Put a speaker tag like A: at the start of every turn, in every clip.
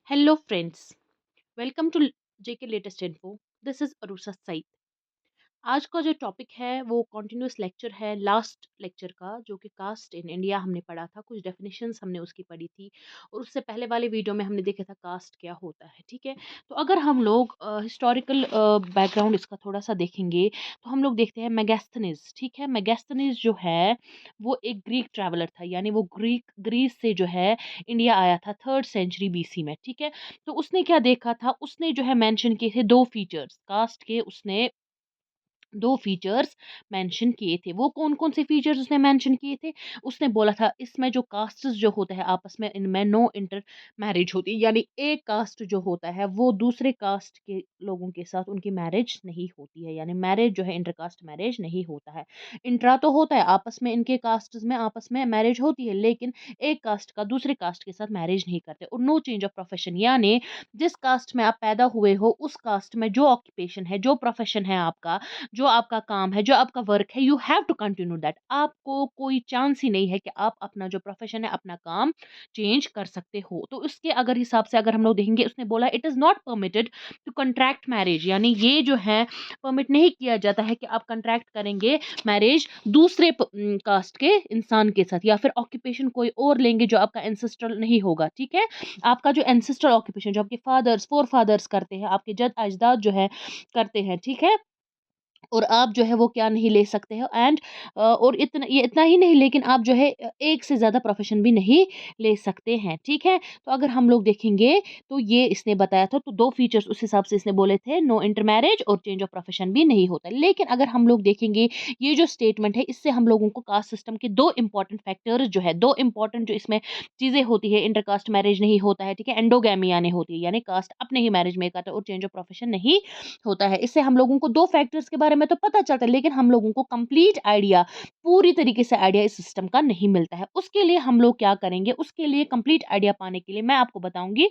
A: Hello, friends. Welcome to JK Latest Info. This is Arusa Said. आज का जो topic है वो कंटिन्यूअस लेक्चर है लास्ट लेक्चर का, जो कि कास्ट इन इंडिया हमने पढ़ा था। कुछ डेफिनेशंस हमने उसकी पढ़ी थी और उससे पहले वाले वीडियो में हमने देखा था कास्ट क्या होता है। ठीक है, तो अगर हम लोग हिस्टोरिकल बैकग्राउंड इसका थोड़ा सा देखेंगे तो हम लोग देखते हैं मेगास्थनीज। ठीक है, मेगास्थनीज जो है वो एक ग्रीक ट्रैवलर था, यानी वो ग्रीस से जो है इंडिया आया था 3rd सेंचुरी BC में। ठीक है, तो उसने क्या देखा था, उसने जो है मेंशन किए थे दो फीचर्स कास्ट के। उसने दो फीचर्स मेंशन किए थे। वो कौन-कौन से फीचर्स उसने मेंशन किए थे? उसने बोला था इसमें जो कास्ट्स जो होते हैं आपस में, इनमें नो इंटर मैरिज होती है, यानी एक कास्ट जो होता है वो दूसरे कास्ट के लोगों के साथ उनकी मैरिज नहीं होती है, यानी मैरिज जो है इंटर कास्ट मैरिज नहीं होता है। इंट्रा तो होता है, आपस में इनके कास्ट्स में आपस में मैरिज होती है, लेकिन एक कास्ट का दूसरे कास्ट के साथ मैरिज नहीं करते। और नो चेंज ऑफ प्रोफेशन, यानी जिस कास्ट में आप पैदा हुए हो उस कास्ट में जो ऑक्यूपेशन है, जो प्रोफेशन है आपका, जो आपका काम है, जो आपका वर्क है, you have to continue that. आपको कोई चांस ही नहीं है कि आप अपना जो प्रोफेशन है, अपना काम चेंज कर सकते हो। तो उसके अगर हिसाब से अगर हम लोग देखेंगे, उसने बोला it is not permitted to contract marriage, यानी ये जो है परमिट नहीं किया जाता है कि आप कॉन्ट्रैक्ट करेंगे मैरिज दूसरे कास्ट के इंसान के साथ, या फिर ऑक्यूपेशन कोई और लेंगे जो आपका एंसेस्ट्रल नहीं होगा। ठीक है, आपका जो एंसेस्ट्रल ऑक्यूपेशन जो आपके फादर्स फोर फादर्स करते हैं, आपके जद अजदाद जो है करते हैं, ठीक है, और आप जो है वो क्या नहीं ले सकते हो। एंड और इतना ही नहीं, लेकिन आप जो है एक से ज़्यादा प्रोफेशन भी नहीं ले सकते हैं। ठीक है, तो अगर हम लोग देखेंगे तो ये इसने बताया था, तो दो फीचर्स उस हिसाब से इसने बोले थे, नो इंटर मैरिज और चेंज ऑफ प्रोफेशन भी नहीं होता। लेकिन अगर हम लोग देखेंगे ये जो स्टेटमेंट है, इससे हम लोगों को कास्ट सिस्टम के दो इंपॉर्टेंट फैक्टर्स जो है, दो इंपॉर्टेंट जो इसमें चीज़ें होती है, इंटर कास्ट मैरिज नहीं होता है। ठीक है, एंडोगैमी यानी होती है, यानी कास्ट अपने ही मैरिज में करता है, और चेंज ऑफ प्रोफेशन नहीं होता है। इससे हम लोगों को दो फैक्टर्स के बारे में तो पता चलता है, लेकिन हम लोगों को कंप्लीट आइडिया, पूरी तरीके से आइडिया इस सिस्टम का नहीं मिलता है। उसके लिए हम लोग क्या करेंगे, उसके लिए कंप्लीट आइडिया पाने के लिए मैं आपको बताऊंगी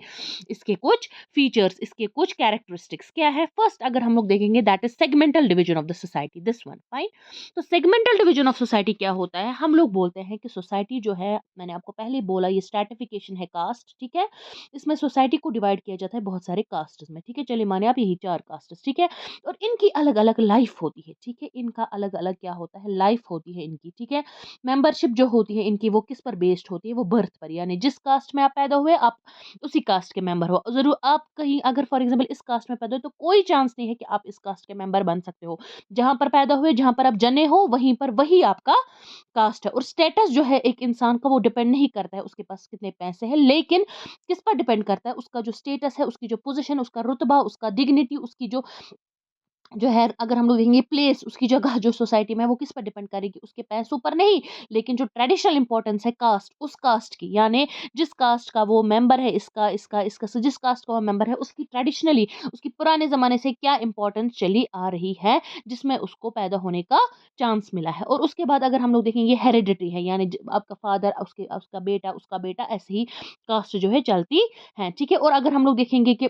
A: इसके कुछ फीचर्स, इसके कुछ कैरेक्टरिस्टिक्स क्या है। फर्स्ट अगर हम लोग देखेंगे, that is segmental division of the society, this one fine. तो सेगमेंटल डिवीजन ऑफ सोसाइटी क्या होता है? हम लोग बोलते हैं कि सोसाइटी जो है, मैंने आपको पहले ही बोला, ये स्ट्रैटिफिकेशन है कास्ट। ठीक है, इसमें सोसाइटी को डिवाइड किया जाता है बहुत सारे कास्ट में। ठीक है, चलिए माने आप यही चार कास्ट। ठीक है, और इनकी अलग अलग लाइफ होती है। ठीक है, इनका अलग अलग क्या होता है, लाइफ होती है इनकी। ठीक है, मेंबरशिप जो होती है इनकी, वो किस पर बेस्ड होती है, वो बर्थ पर, यानी जिस कास्ट में आप पैदा हुए आप उसी कास्ट के मेंबर हो। जरूर आप कहीं अगर फॉर एग्जाम्पल इस कास्ट में पैदा हो, तो कोई चांस नहीं है कि आप इस कास्ट के मेंबर बन सकते हो। जहां पर पैदा हुए, जहां पर आप जने हो, वहीं पर वही आपका कास्ट है। और स्टेटस जो है एक इंसान का, वो डिपेंड नहीं करता है उसके पास कितने पैसे हैं, लेकिन किस पर डिपेंड करता है, उसका जो स्टेटस है, उसकी जो पोजीशन, उसका रुतबा, उसका डिग्निटी, उसकी जो जो है, अगर हम लोग देखेंगे प्लेस, उसकी जगह जो सोसाइटी में है, वो किस पर डिपेंड करेगी, उसके पैसों पर नहीं, लेकिन जो ट्रेडिशनल इंपॉर्टेंस है कास्ट, उस कास्ट की, यानी जिस कास्ट का वो मेंबर है, इसका इसका इसका जिस कास्ट का वो मेंबर है, उसकी ट्रेडिशनली, उसकी पुराने जमाने से क्या इंपॉर्टेंस चली आ रही है, जिसमें उसको पैदा होने का चांस मिला है। और उसके बाद अगर हम लोग देखेंगे हेरिडिटी है, यानी आपका फादर, उसके उसका बेटा, ऐसे ही कास्ट जो है चलती है। ठीक है, और अगर हम लोग देखेंगे कि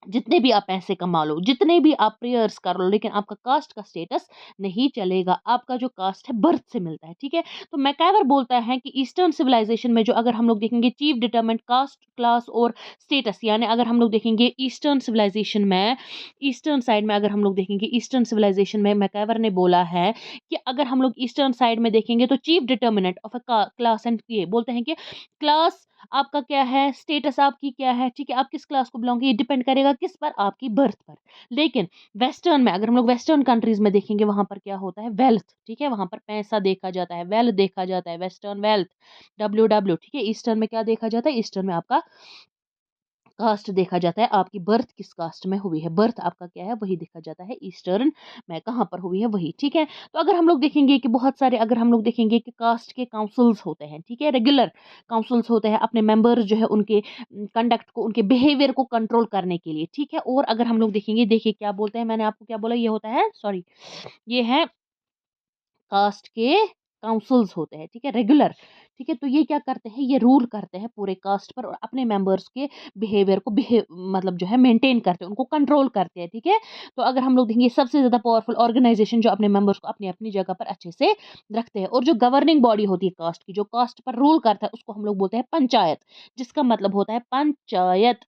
A: जितने भी आप पैसे कमा लो, जितने भी आप प्रेयर्स कर लो, लेकिन आपका कास्ट का स्टेटस नहीं चलेगा। आपका जो कास्ट है बर्थ से मिलता है। ठीक है, तो मैकैवर बोलता है कि ईस्टर्न सिविलाइजेशन में जो अगर हम लोग देखेंगे चीफ डिटरमेंट कास्ट, क्लास और स्टेटस, यानी अगर हम लोग देखेंगे ईस्टर्न सिविलाइजेशन में, ईस्टर्न साइड में अगर हम लोग देखेंगे, ईस्टर्न सिविलाइजेशन में मैकैवर ने बोला है कि अगर हम लोग ईस्टर्न साइड में देखेंगे, तो chief determinant of a class, and ये बोलते हैं कि क्लास आपका क्या है, स्टेटस आपकी क्या है, ठीक है, आप किस क्लास को बिलोंग, ये डिपेंड करेगा किस पर, आपकी बर्थ पर। लेकिन वेस्टर्न में अगर हम लोग वेस्टर्न कंट्रीज में देखेंगे, वहां पर क्या होता है, वेल्थ। ठीक है, वहां पर पैसा देखा जाता है, वेल्थ देखा जाता है, वेस्टर्न वेल्थ, WW। ठीक है, ईस्टर्न में क्या देखा जाता है, ईस्टर्न में आपका कास्ट देखा जाता है, आपकी बर्थ किस कास्ट में हुई है, बर्थ आपका क्या है वही देखा जाता है ईस्टर्न में, कहाँ पर हुई है वही। ठीक है, तो अगर हम लोग देखेंगे कि बहुत सारे, अगर हम लोग देखेंगे कि कास्ट के काउंसिल्स होते हैं, ठीक है, रेगुलर काउंसिल्स होते हैं अपने मेंबर्स जो है उनके कंडक्ट को, उनके बिहेवियर को कंट्रोल करने के लिए। ठीक है, और अगर हम लोग देखेंगे, देखिए क्या बोलते हैं, मैंने आपको क्या बोला, ये होता है, सॉरी, ये है कास्ट के काउंसिल्स होते हैं। ठीक है, रेगुलर। ठीक है। तो ये क्या करते हैं, ये रूल करते हैं पूरे कास्ट पर और अपने मेंबर्स के बिहेवियर को मतलब जो है मेंटेन करते हैं, उनको कंट्रोल करते हैं। ठीक है। तो अगर हम लोग देखेंगे सबसे ज़्यादा पावरफुल ऑर्गेनाइजेशन जो अपने मेंबर्स को अपनी अपनी जगह पर अच्छे से रखते हैं, और जो गवर्निंग बॉडी होती है कास्ट की, जो कास्ट पर रूल करता है, उसको हम लोग बोलते हैं पंचायत, जिसका मतलब होता है पंचायत।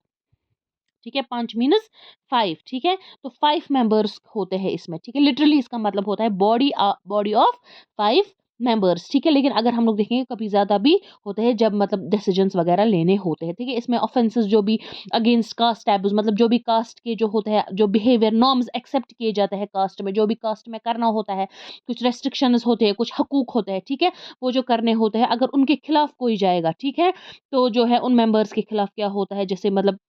A: ठीक है। 5 मीन्स 5। ठीक है। तो 5 मेंबर्स होते हैं इसमें। ठीक है। लिटरली इसका मतलब होता है बॉडी बॉडी ऑफ 5 मेंबर्स। ठीक है। लेकिन अगर हम लोग देखेंगे कभी ज़्यादा भी होते हैं जब मतलब डिसीजंस वगैरह लेने होते हैं। ठीक है। इसमें ऑफेंसेस जो भी अगेंस्ट कास्ट टैबूज, मतलब जो भी कास्ट के जो होते हैं, जो बिहेवियर नॉर्म्स एक्सेप्ट किए जाते हैं कास्ट में, जो भी कास्ट में करना होता है, कुछ रेस्ट्रिक्शंस होते हैं, कुछ हकूक होते हैं। ठीक है। वो जो करने होते हैं, अगर उनके खिलाफ कोई जाएगा, ठीक है, तो जो है उन मेंबर्स के खिलाफ क्या होता है, जैसे मतलब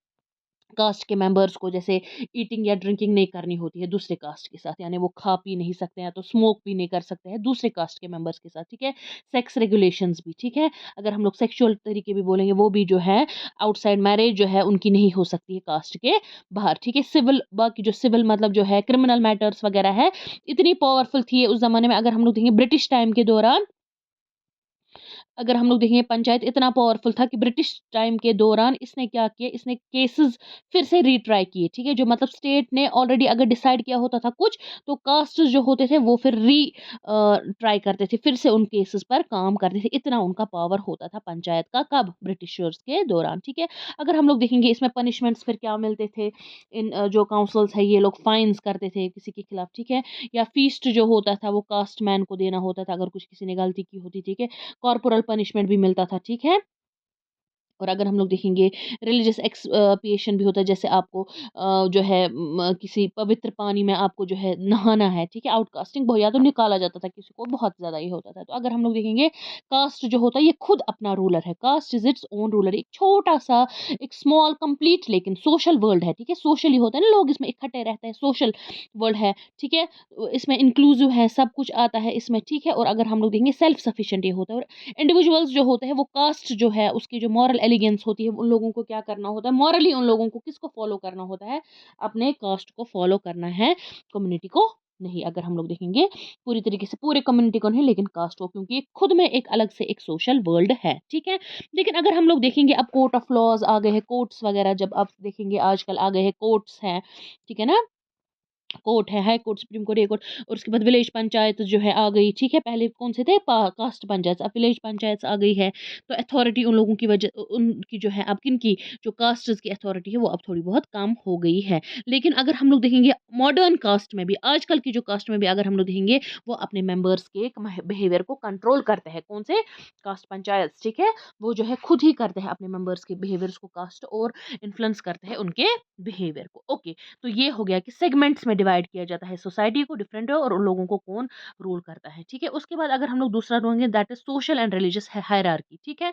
A: कास्ट के मेंबर्स को जैसे ईटिंग या ड्रिंकिंग नहीं करनी होती है दूसरे कास्ट के साथ, यानी वो खा पी नहीं सकते हैं, तो स्मोक भी नहीं कर सकते हैं दूसरे कास्ट के मेंबर्स के साथ। ठीक है। सेक्स रेगुलेशंस भी, ठीक है, अगर हम लोग सेक्सुअल तरीके भी बोलेंगे, वो भी जो है आउटसाइड मैरिज जो है उनकी नहीं हो सकती है कास्ट के बाहर। ठीक है। सिविल, बाकी जो सिविल मतलब जो है क्रिमिनल मैटर्स वगैरह है, इतनी पावरफुल थी उस जमाने में। अगर हम लोग देखेंगे ब्रिटिश टाइम के दौरान, अगर हम लोग देखेंगे पंचायत इतना पावरफुल था कि ब्रिटिश टाइम के दौरान इसने क्या किया, इसने केसेस फिर से रीट्राई किए। ठीक है। जो मतलब स्टेट ने ऑलरेडी अगर डिसाइड किया होता था कुछ, तो कास्ट जो होते थे वो फिर ट्राई करते थे, फिर से उन केसेस पर काम करते थे। इतना उनका पावर होता था पंचायत का, कब, ब्रिटिशर्स के दौरान। ठीक है। अगर हम लोग देखेंगे इसमें पनिशमेंट्स फिर क्या मिलते थे, इन जो काउंसिल्स है ये लोग फाइन्स करते थे किसी के खिलाफ। ठीक है। या फीस्ट जो होता था वो कास्ट मैन को देना होता था अगर कुछ किसी ने गलती की होती। ठीक है। कॉर्पोरल पनिशमेंट भी मिलता था। ठीक है। और अगर हम लोग देखेंगे रिलीजियस एक्सपिएशन भी होता है, जैसे आपको जो है किसी पवित्र पानी में आपको जो है नहाना है। ठीक है। आउटकास्टिंग बहुत, या तो निकाला जाता था किसी को, बहुत ज़्यादा ये होता था। तो अगर हम लोग देखेंगे कास्ट जो होता है ये खुद अपना रूलर है, caste is its own ruler. एक छोटा सा, एक स्मॉल कंप्लीट लेकिन सोशल वर्ल्ड है। ठीक है। सोशली होता है ना, लोग इसमें इकट्ठे रहते हैं, सोशल वर्ल्ड है। ठीक है। इसमें इंक्लूसिव है, सब कुछ आता है इसमें। ठीक है। और अगर हम लोग देखेंगे सेल्फ सफिशिएंट ये होता है। और इंडिविजुअल्स जो होते हैं वो कास्ट जो है उसकी जो मॉरल एलिगेंस होती है, उन लोगों को क्या करना होता है, मॉरली उन लोगों को किसको फॉलो करना होता है, अपने कास्ट को फॉलो करना है, कम्युनिटी को नहीं। अगर हम लोग देखेंगे पूरी तरीके से पूरे कम्युनिटी को नहीं, लेकिन कास्ट को, क्योंकि ये खुद में एक अलग से एक सोशल वर्ल्ड है। ठीक है। लेकिन अगर हम लोग देखेंगे अब कोर्ट ऑफ लॉज आ गए हैं, कोर्ट्स वगैरह जब आप देखेंगे आजकल आ गए हैं, कोर्ट्स हैं। ठीक है ना, कोर्ट है, हाई कोर्ट, सुप्रीम कोर्ट, ये कोर्ट, और उसके बाद विलेज पंचायत जो है आ गई। ठीक है। पहले कौन से थे, कास्ट पंचायत, अब विलेज पंचायत आ गई है। तो अथॉरिटी उन लोगों की वजह, उनकी जो है अब किन की, जो कास्ट की अथॉरिटी है वो अब थोड़ी बहुत कम हो गई है। लेकिन अगर हम लोग देखेंगे मॉडर्न कास्ट में भी, आजकल की जो कास्ट में भी अगर हम लोग देखेंगे, वो अपने मेंबर्स के बिहेवियर को कंट्रोल करते हैं। कौन से, कास्ट पंचायत। ठीक है। वो जो है खुद ही करते हैं अपने मेंबर्स के बिहेवियर्स को कास्ट, और इन्फ्लुएंस करते हैं उनके बिहेवियर को। ओके। तो ये हो गया कि सेगमेंट्स में डिवाइड किया जाता है सोसाइटी को, डिफरेंट है, और उन लोगों को कौन रूल करता है। ठीक है। उसके बाद अगर हम लोग दूसरा ढूंढेंगे, that is social and religious hierarchy. ठीक है।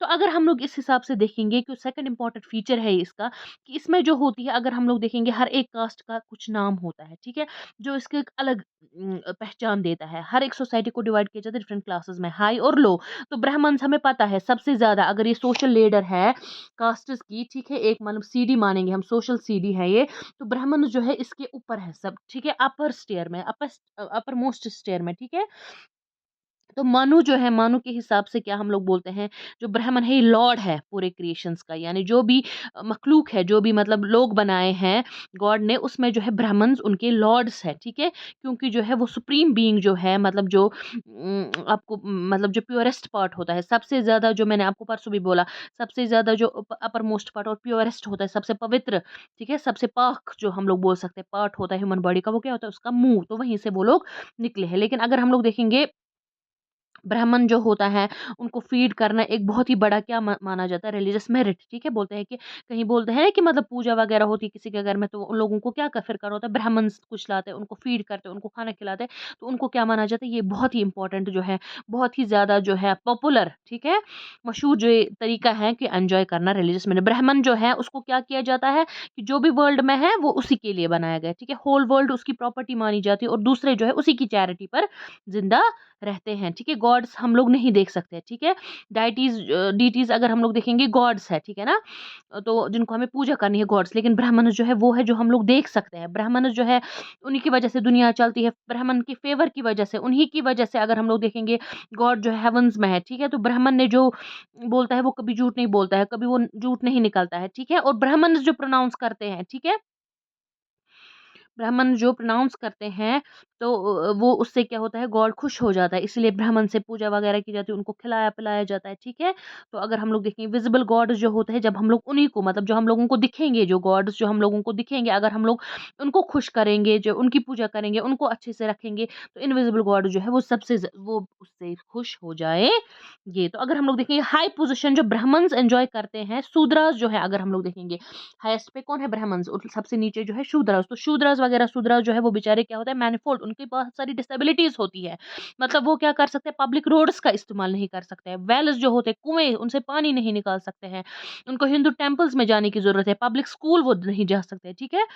A: तो अगर हम लोग इस हिसाब से देखेंगे कि सेकंड इंपॉर्टेंट फीचर है इसका, कि इसमें जो होती है, अगर हम लोग देखेंगे हर एक कास्ट का कुछ नाम होता है। ठीक है। जो इसके एक अलग पहचान देता है। हर एक सोसाइटी को डिवाइड किया जाता है डिफरेंट क्लासेस में, हाई और लो। तो ब्राह्मण्स हमें पता है सबसे ज्यादा, अगर ये सोशल लीडर है कास्ट्स की। ठीक है। एक मतलब सीडी मानेंगे हम, सोशल सीडी है ये। तो ब्राह्मण जो है इसके ऊपर है सब। ठीक है। अपर स्टेयर में, अपर मोस्ट स्टेयर में। ठीक है। तो मानु जो है, मानु के हिसाब से क्या हम लोग बोलते हैं, जो ब्राह्मण है ये लॉर्ड है पूरे क्रिएशंस का, यानी जो भी मखलूक है, जो भी मतलब लोग बनाए हैं गॉड ने, उसमें जो है ब्राह्मण्स उनके लॉर्ड्स है। ठीक है। क्योंकि जो है वो सुप्रीम बीइंग जो है, मतलब जो आपको मतलब जो प्योरेस्ट पार्ट होता है, सबसे ज़्यादा, जो मैंने आपको परसों भी बोला, सबसे ज़्यादा जो अपर मोस्ट पार्ट और प्योरेस्ट होता है, सबसे पवित्र, ठीक है, सबसे पाक जो हम लोग बोल सकते हैं पार्ट होता है ह्यूमन बॉडी का, वो क्या होता है, उसका मुंह। तो वहीं से वो लोग निकले हैं। लेकिन अगर हम लोग देखेंगे ब्राह्मण जो होता है, उनको फीड करना एक बहुत ही बड़ा क्या माना जाता है, रिलीजियस मेरिट। ठीक है। बोलते हैं कि, कहीं बोलते हैं कि मतलब पूजा वगैरह होती है किसी के घर में, तो उन लोगों को क्या फिर करना होता है, ब्राह्मण कुछ लाते हैं, उनको फीड करते हैं, उनको खाना खिलाते हैं। तो उनको क्या माना जाता है, ये बहुत ही इंपॉर्टेंट जो है, बहुत ही ज़्यादा जो है पॉपुलर, ठीक है, मशहूर जो ये तरीका है कि एंजॉय करना रिलीजियस मेरिट। ब्राह्मण जो है उसको क्या किया जाता है कि जो भी वर्ल्ड में है वो उसी के लिए बनाया गया है। ठीक है। होल वर्ल्ड उसकी प्रॉपर्टी मानी जाती है, और दूसरे जो है उसी की चैरिटी पर जिंदा रहते हैं। ठीक है। गॉड गॉड्स हम लोग नहीं देख सकते, ठीक है। डाइटीज डीटीज अगर हम लोग देखेंगे गॉड्स है, ठीक है ना, तो जिनको हमें पूजा करनी है गॉड्स। लेकिन ब्राह्मण जो है वो है जो हम लोग देख सकते हैं। ब्राह्मण जो है उन्हीं की वजह से दुनिया चलती है, ब्राह्मण की फेवर की वजह से, उन्हीं की वजह से अगर हम लोग देखेंगे गॉड जो है हेवंस में है, ठीक है। तो ब्राह्मण ने जो बोलता है वो कभी झूठ नहीं बोलता है, कभी वो झूठ नहीं निकलता है, ठीक है। और ब्राह्मण जो प्रोनाउंस करते हैं, ठीक है, ब्राह्मण जो प्रोनाउंस करते हैं, तो वो उससे क्या होता है, गॉड खुश हो जाता है, इसलिए ब्राह्मण से पूजा वगैरह की जाती है, उनको खिलाया पिलाया जाता है, ठीक है। तो अगर हम लोग देखेंगे विजिबल गॉड जो होते हैं, जब हम लोग उन्हीं को, मतलब जो हम लोगों को दिखेंगे, जो गॉड्स जो हम लोगों को दिखेंगे, अगर हम लोग उनको खुश करेंगे, जो उनकी पूजा करेंगे, उनको अच्छे से रखेंगे, तो इनविजिबल गॉड जो है वो वो उससे खुश हो जाएंगे। तो अगर हम लोग देखेंगे हाई पोजिशन जो ब्राह्मण्स एंजॉय करते हैं, शूद्रास जो है, अगर हम लोग देखेंगे हाईएस्ट पे कौन है, ब्राह्मण्स, और सबसे नीचे जो है शूद्रास। तो शूद्रास वगैरह, शूद्रास जो है वो बेचारे क्या होता है, मैनिफोल्ड, उनकी बहुत सारी डिसेबिलिटीज होती है। मतलब वो क्या कर सकते हैं, पब्लिक रोड्स का इस्तेमाल नहीं कर सकते हैं, वेल्स जो होते हैं, कुएं, उनसे पानी नहीं निकाल सकते हैं, उनको हिंदू टेम्पल्स में जाने की जरूरत है, पब्लिक स्कूल वो नहीं जा सकते, ठीक है।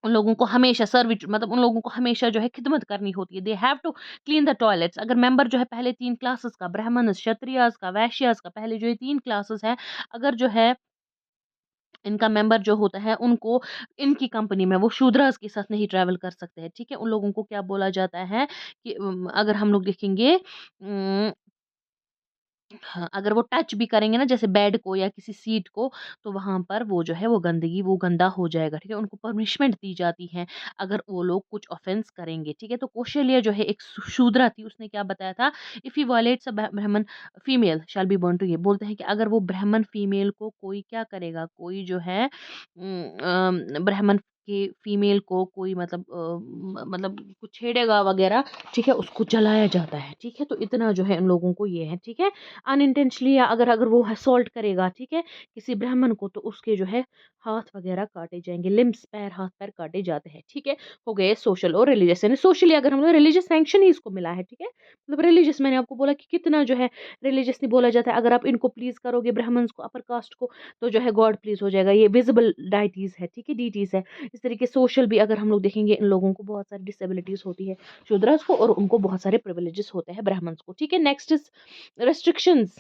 A: उन लोगों को हमेशा सर्विस, मतलब उन लोगों को हमेशा जो है खिदमत करनी होती है, they have to clean the toilets. अगर मेंबर जो है पहले 3 क्लासेस का, ब्राह्मण, क्षत्रियास का, वैश्यास का, पहले जो ये 3 क्लासेस है, अगर जो है इनका मेंबर जो होता है, उनको इनकी कंपनी में वो शूद्रास के साथ नहीं ट्रैवल कर सकते हैं, ठीक है। उन लोगों को क्या बोला जाता है कि अगर हम लोग देखेंगे हाँ, अगर वो टच भी करेंगे ना जैसे बेड को या किसी सीट को, तो वहाँ पर वो जो है वो गंदगी, वो गंदा हो जाएगा, ठीक है। उनको पनिशमेंट दी जाती है अगर वो लोग कुछ ऑफेंस करेंगे, ठीक है। तो कौशल्या जो है एक शूद्रा थी, उसने क्या बताया था, if he violates a Brahmin female shall be burn to, ये बोलते हैं कि अगर वो ब्राह्मण फीमेल को कोई क्या करेगा, कोई जो है ब्राह्मण के फीमेल को कोई मतलब मतलब कुछ छेड़ेगा वगैरह, ठीक है, उसको जलाया जाता है, ठीक है। तो इतना जो है उन लोगों को ये है, ठीक है। अनइंटेंशनली या अगर अगर वो असॉल्ट करेगा, ठीक है, किसी ब्राह्मण को, तो उसके जो है हाथ वगैरह काटे जाएंगे, लिम्स, पैर, हाथ पैर काटे जाते हैं, ठीक है। हो गए सोशल और रिलीजियस, यानी सोशली अगर हम लोग रिलीजियस सैंक्शन ही इसको मिला है, ठीक है। मतलब रिलीजियस, मैंने आपको बोला कि कितना जो है रिलीजियसली बोला जाता है, अगर आप इनको प्लीज करोगे, ब्राह्मण्स को, अपर कास्ट को, तो जो है गॉड प्लीज हो जाएगा। ये विजिबल डाइटीज है, ठीक है, डीटीज है। इस तरीके सोशल भी अगर हम लोग देखेंगे, इन लोगों को बहुत सारी डिसेबिलिटीज होती है शूद्रस को, और उनको बहुत सारे प्रिविलेजेस होते हैं ब्राह्मण्स को, ठीक है। Next is restrictions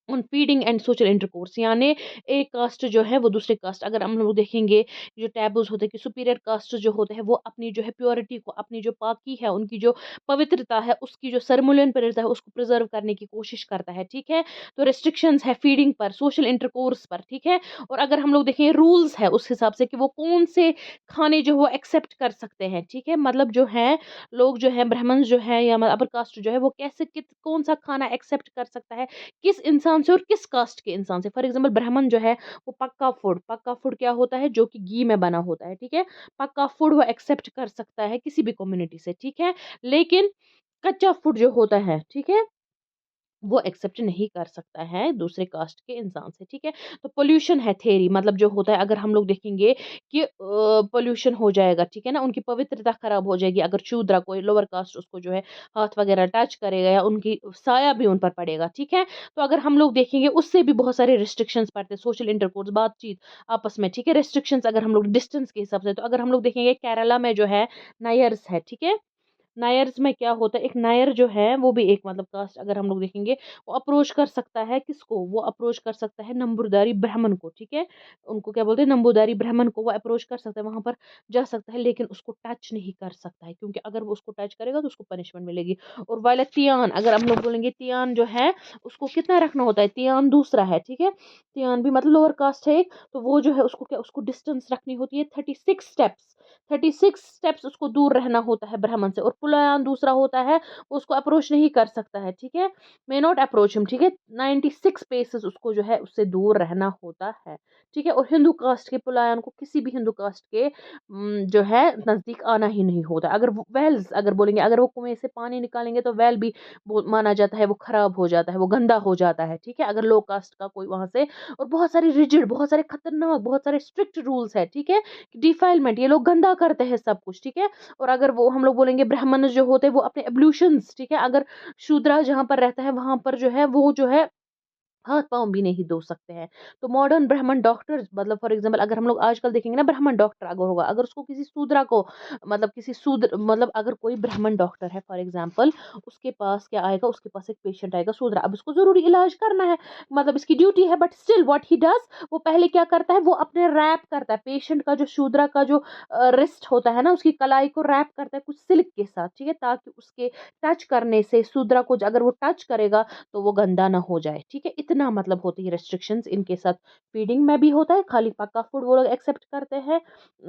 A: on feeding and social intercourse, यानी एक कास्ट जो है वो दूसरे कास्ट, अगर हम लोग देखेंगे जो टैबूज होते हैं कि सुपीरियर कास्ट जो होते हैं वो अपनी जो है प्योरिटी को, अपनी जो पाकी है, उनकी जो पवित्रता है, उसकी जो सर्मुलन पवित्रता है, उसको प्रिजर्व करने की कोशिश करता है, ठीक है। तो रेस्ट्रिक्शंस है फीडिंग पर, सोशल इंटरकोर्स पर, ठीक है। और अगर हम लोग देखें रूल्स है उस हिसाब से कि वो कौन से खाने जो वो एक्सेप्ट कर सकते हैं, ठीक है। मतलब जो है लोग जो है ब्राह्मण जो है या अपर कास्ट जो है वो कैसे कौन सा खाना एक्सेप्ट कर सकता है, किस इंसान से और किस कास्ट के इंसान से। फॉर एग्जांपल ब्राह्मण जो है वो पक्का फूड, पक्का फूड क्या होता है, जो कि घी में बना होता है, ठीक है। पक्का फूड वो एक्सेप्ट कर सकता है किसी भी कम्युनिटी से, ठीक है। लेकिन कच्चा फूड जो होता है, ठीक है, वो एक्सेप्ट नहीं कर सकता है दूसरे कास्ट के इंसान से, ठीक है। तो पोल्यूशन है थेरी, मतलब जो होता है अगर हम लोग देखेंगे कि पोल्यूशन हो जाएगा, ठीक है ना, उनकी पवित्रता खराब हो जाएगी अगर शूद्रा कोई लोअर कास्ट उसको जो है हाथ वगैरह टच करेगा या उनकी साया भी उन पर पड़ेगा, ठीक है। तो अगर हम लोग देखेंगे उससे भी बहुत सारे रिस्ट्रिक्शंस पड़ते हैं, सोशल इंटरकोर्स, बातचीत आपस में, ठीक है। रिस्ट्रिक्शंस अगर हम लोग डिस्टेंस के हिसाब से, तो अगर हम लोग देखेंगे केरला में जो है नायर्स है, ठीक है। नायर्स में क्या होता है, एक नायर जो है वो भी एक मतलब कास्ट, अगर हम लोग देखेंगे वो अप्रोच कर सकता है किसको, वो अप्रोच कर सकता है नंबूदारी ब्राह्मण को, ठीक है। उनको क्या बोलते हैं, नंबूदारी ब्राह्मण को वो अप्रोच कर सकता है, वहां पर जा सकता है, लेकिन उसको टच नहीं कर सकता है, क्योंकि अगर वो उसको टच करेगा तो उसको पनिशमेंट मिलेगी। और वाला तियान, अगर हम लोग बोलेंगे तियान जो है उसको कितना रखना होता है, तियान दूसरा है, ठीक है। तियान भी मतलब लोअर कास्ट है एक, तो वो जो है उसको क्या, उसको डिस्टेंस रखनी होती है 36 स्टेप्स, 36 स्टेप्स उसको दूर रहना होता है ब्राह्मण से। और पुलायन दूसरा होता है, वो उसको अप्रोच नहीं कर सकता है, ठीक है, मे नॉट अप्रोच हिम, ठीक है। 96 पेसेस उसको जो है उससे दूर रहना होता है, ठीक है। और हिंदू कास्ट के पुलायन को किसी भी हिंदू कास्ट के जो है नजदीक आना ही नहीं होता। अगर वेल्स अगर बोलेंगे, अगर वो कुएं से पानी निकालेंगे तो वेल भी माना जाता है वो खराब हो जाता है, वो गंदा हो जाता है, ठीक है, अगर लो कास्ट का कोई वहां से। और बहुत सारे रिजिड, बहुत सारे खतरनाक, बहुत सारे स्ट्रिक्ट रूल्स है, ठीक है। डिफाइलमेंट, ये लोग गंदा करते हैं सब कुछ, ठीक है। और अगर वो हम लोग बोलेंगे ब्राह्मण जो होते हैं वो अपने एब्ल्यूशंस, ठीक है, अगर शूद्रा जहां पर रहता है वहां पर जो है वो जो है हाथ-पाँव भी नहीं धो सकते हैं। तो मॉडर्न ब्राह्मण डॉक्टर मतलब फॉर एग्ज़ाम्पल अगर हम लोग आजकल देखेंगे ना ब्राह्मण डॉक्टर अगर होगा, अगर उसको किसी शूद्रा को मतलब किसी शूद्र मतलब अगर कोई ब्राह्मण डॉक्टर है फॉर एग्ज़ाम्पल, उसके पास क्या आएगा, उसके पास एक पेशेंट आएगा शूद्र, अब उसको ज़रूरी इलाज करना है, मतलब इसकी ड्यूटी है but still what he does वो पहले क्या करता है, वो अपने रैप करता है, पेशेंट का जो शूद्रा का जो रिस्ट होता है ना, उसकी कलाई को रैप करता है कुछ सिल्क के साथ, ठीक है? ताकि उसके टच करने से शूद्रा को अगर वो टच करेगा तो वो गंदा ना हो जाए, ठीक है? इतना मतलब होती है रिस्ट्रिक्शंस इनके साथ। फीडिंग में भी होता है, खाली पक्का फूड वो लोग एक्सेप्ट करते हैं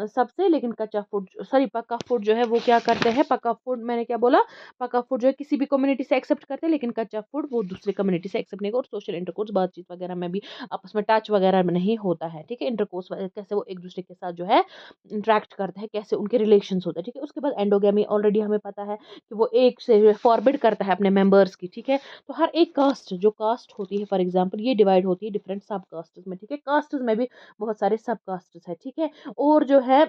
A: सबसे, लेकिन कच्चा फूड सॉरी पक्का फूड जो है वो क्या करते हैं, पक्का फूड मैंने क्या बोला? पक्का फूड जो है किसी भी कम्युनिटी से एक्सेप्ट करते हैं, लेकिन कच्चा फूड वो दूसरी कम्युनिटी से एक्सेप्ट नहीं करते, और सोशल इंटरकोर्स बातचीत वगैरह में भी आपस में टच वगैरह में नहीं होता है, ठीक है? इंटरकोर्स कैसे वो एक-दूसरे के साथ जो है इंटरैक्ट करते हैं, कैसे उनके रिलेशंस होते हैं, ठीक है? उसके बाद एंडोगेमी ऑलरेडी हमें पता है कि वो एक से फॉरबिड करता है अपने मेंबर्स की, ठीक है? तो हर एक कास्ट जो कास्ट होती है फॉर एग्जांपल ये डिवाइड होती है डिफरेंट सब कास्ट्स में, ठीक है? कास्ट्स में भी बहुत सारे सब कास्ट्स है, ठीक है? और जो है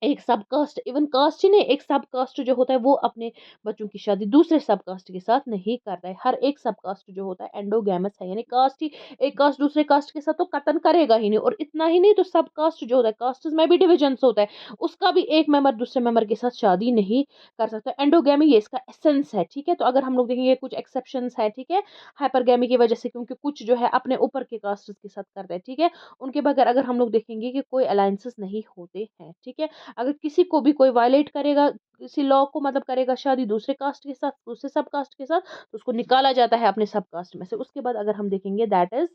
A: एक सब कास्ट, इवन कास्ट ही नहीं, एक सब कास्ट जो होता है वो अपने बच्चों की शादी दूसरे सब कास्ट के साथ नहीं करता है। हर एक सब कास्ट जो होता है एंडोगैमस है, यानी कास्ट ही एक कास्ट दूसरे कास्ट के साथ तो कतन करेगा ही नहीं। और इतना ही नहीं, तो सब कास्ट जो होता है, कास्ट में भी डिविजन्स होता है, उसका भी एक मेंबर दूसरे मेंबर के साथ शादी नहीं कर सकता। एंडोगैमी ये इसका एसेंस है, ठीक है? तो अगर हम लोग देखेंगे कुछ एक्सेप्शंस है, ठीक है? हाइपरगैमी की वजह से, क्योंकि कुछ जो है अपने ऊपर के कास्ट के साथ करते हैं, ठीक है? उनके बगैर अगर हम लोग देखेंगे कि कोई अलायंसेस नहीं होते हैं, ठीक है? अगर किसी को भी कोई वायलेट करेगा, किसी लॉ को मतलब करेगा शादी दूसरे कास्ट के साथ, दूसरे सब कास्ट के साथ, तो उसको निकाला जाता है अपने सब कास्ट में से। उसके बाद अगर हम देखेंगे that is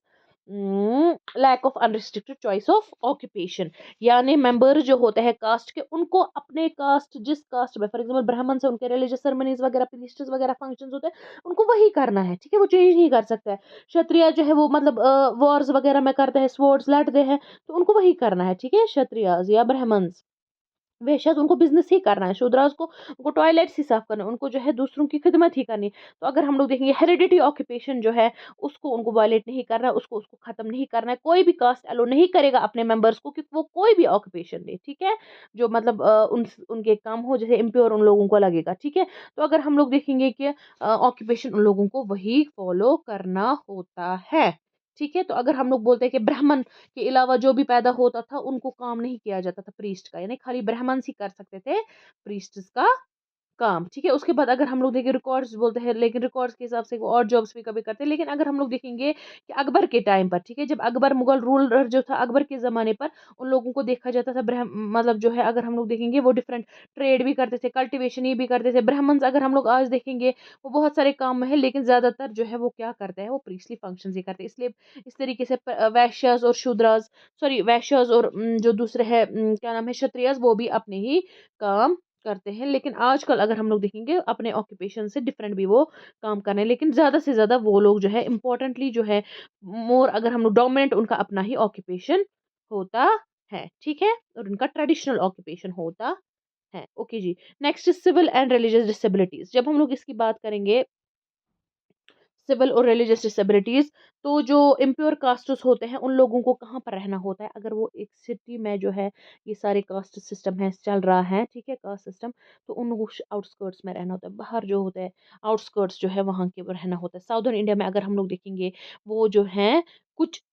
A: lack of unrestricted choice of occupation, यानी मेंबर जो होते हैं कास्ट के, उनको अपने कास्ट जिस कास्ट में फॉर एग्जांपल ब्राह्मण से उनके रिलीजियस सेरेमनीज वगैरह प्रीस्टेस वगैरह फंक्शंस होते हैं, उनको वही करना है, ठीक है? वो चेंज नहीं कर सकता है। क्षत्रिय जो है वो मतलब वॉर्स वगैरह में करते हैं, स्वर्ड्स लड़ते हैं, तो उनको वही करना है, ठीक है? क्षत्रियास या ब्राह्मण्स वेश्यास उनको बिज़नेस ही करना है, शूद्रास को उनको टॉयलेट्स ही साफ़ करना है, उनको जो है दूसरों की खिदमत ही करनी है। तो अगर हम लोग देखेंगे हेरिडिटी ऑक्यूपेशन जो है, उसको उनको वायलेट नहीं करना है, उसको उसको ख़त्म नहीं करना है। कोई भी कास्ट अलो नहीं करेगा अपने मेंबर्स को कि वो कोई भी ऑक्यूपेशन ले, ठीक है? जो मतलब उनके काम हो जैसे इम्प्योर उन लोगों को लगेगा, ठीक है? तो अगर हम लोग देखेंगे कि ऑक्यूपेशन उन लोगों को वही फ़ॉलो करना होता है, ठीक है? तो अगर हम लोग बोलते हैं कि ब्राह्मण के अलावा जो भी पैदा होता था उनको काम नहीं किया जाता था प्रीस्ट का, यानी खाली ब्राह्मण्स ही कर सकते थे प्रीस्ट्स का काम, ठीक है? उसके बाद अगर हम लोग देखें रिकॉर्ड्स बोलते हैं, लेकिन रिकॉर्ड्स के हिसाब से वो और जॉब्स भी कभी करते हैं। लेकिन अगर हम लोग देखेंगे कि अकबर के टाइम पर, ठीक है? जब अकबर मुगल रूलर जो था अकबर के ज़माने पर, उन लोगों को देखा जाता था मतलब जो है अगर हम लोग देखेंगे वो डिफरेंट ट्रेड भी करते थे, कल्टीवेशन ये भी करते थे। ब्राह्मण्स अगर हम लोग आज देखेंगे वो बहुत सारे काम में है, लेकिन ज़्यादातर जो है वो क्या करते हैं, वो प्रीस्टली फंक्शंस ही करते हैं। इसलिए इस तरीके से वैश्यास और शूद्रास सॉरी वैश्यास और जो दूसरे हैं क्या नाम है क्षत्रियस, वो भी अपने ही काम करते हैं। लेकिन आजकल अगर हम लोग देखेंगे अपने ऑक्यूपेशन से डिफरेंट भी वो काम कर रहे हैं, लेकिन ज़्यादा से ज़्यादा वो लोग जो है इम्पोर्टेंटली जो है मोर अगर हम लोग डोमिनेंट उनका अपना ही ऑक्यूपेशन होता है, ठीक है? और उनका ट्रेडिशनल ऑक्यूपेशन होता है। ओके जी। Next civil and religious disabilities, जब हम लोग इसकी बात करेंगे सिविल और रिलीजियस डिसेबिलिटीज, तो जो इम्प्योर कास्ट्स होते हैं उन लोगों को कहाँ पर रहना होता है, अगर वो एक सिटी में जो है ये सारे कास्ट सिस्टम है चल रहा है, ठीक है? कास्ट सिस्टम, तो उनको आउटस्कर्ट्स में रहना होता है, बाहर जो होता है आउटस्कर्ट्स जो है वहाँ के रहना होता है। साउदर्न इंडिया में अगर हम लोग देखेंगे वो जो है कुछ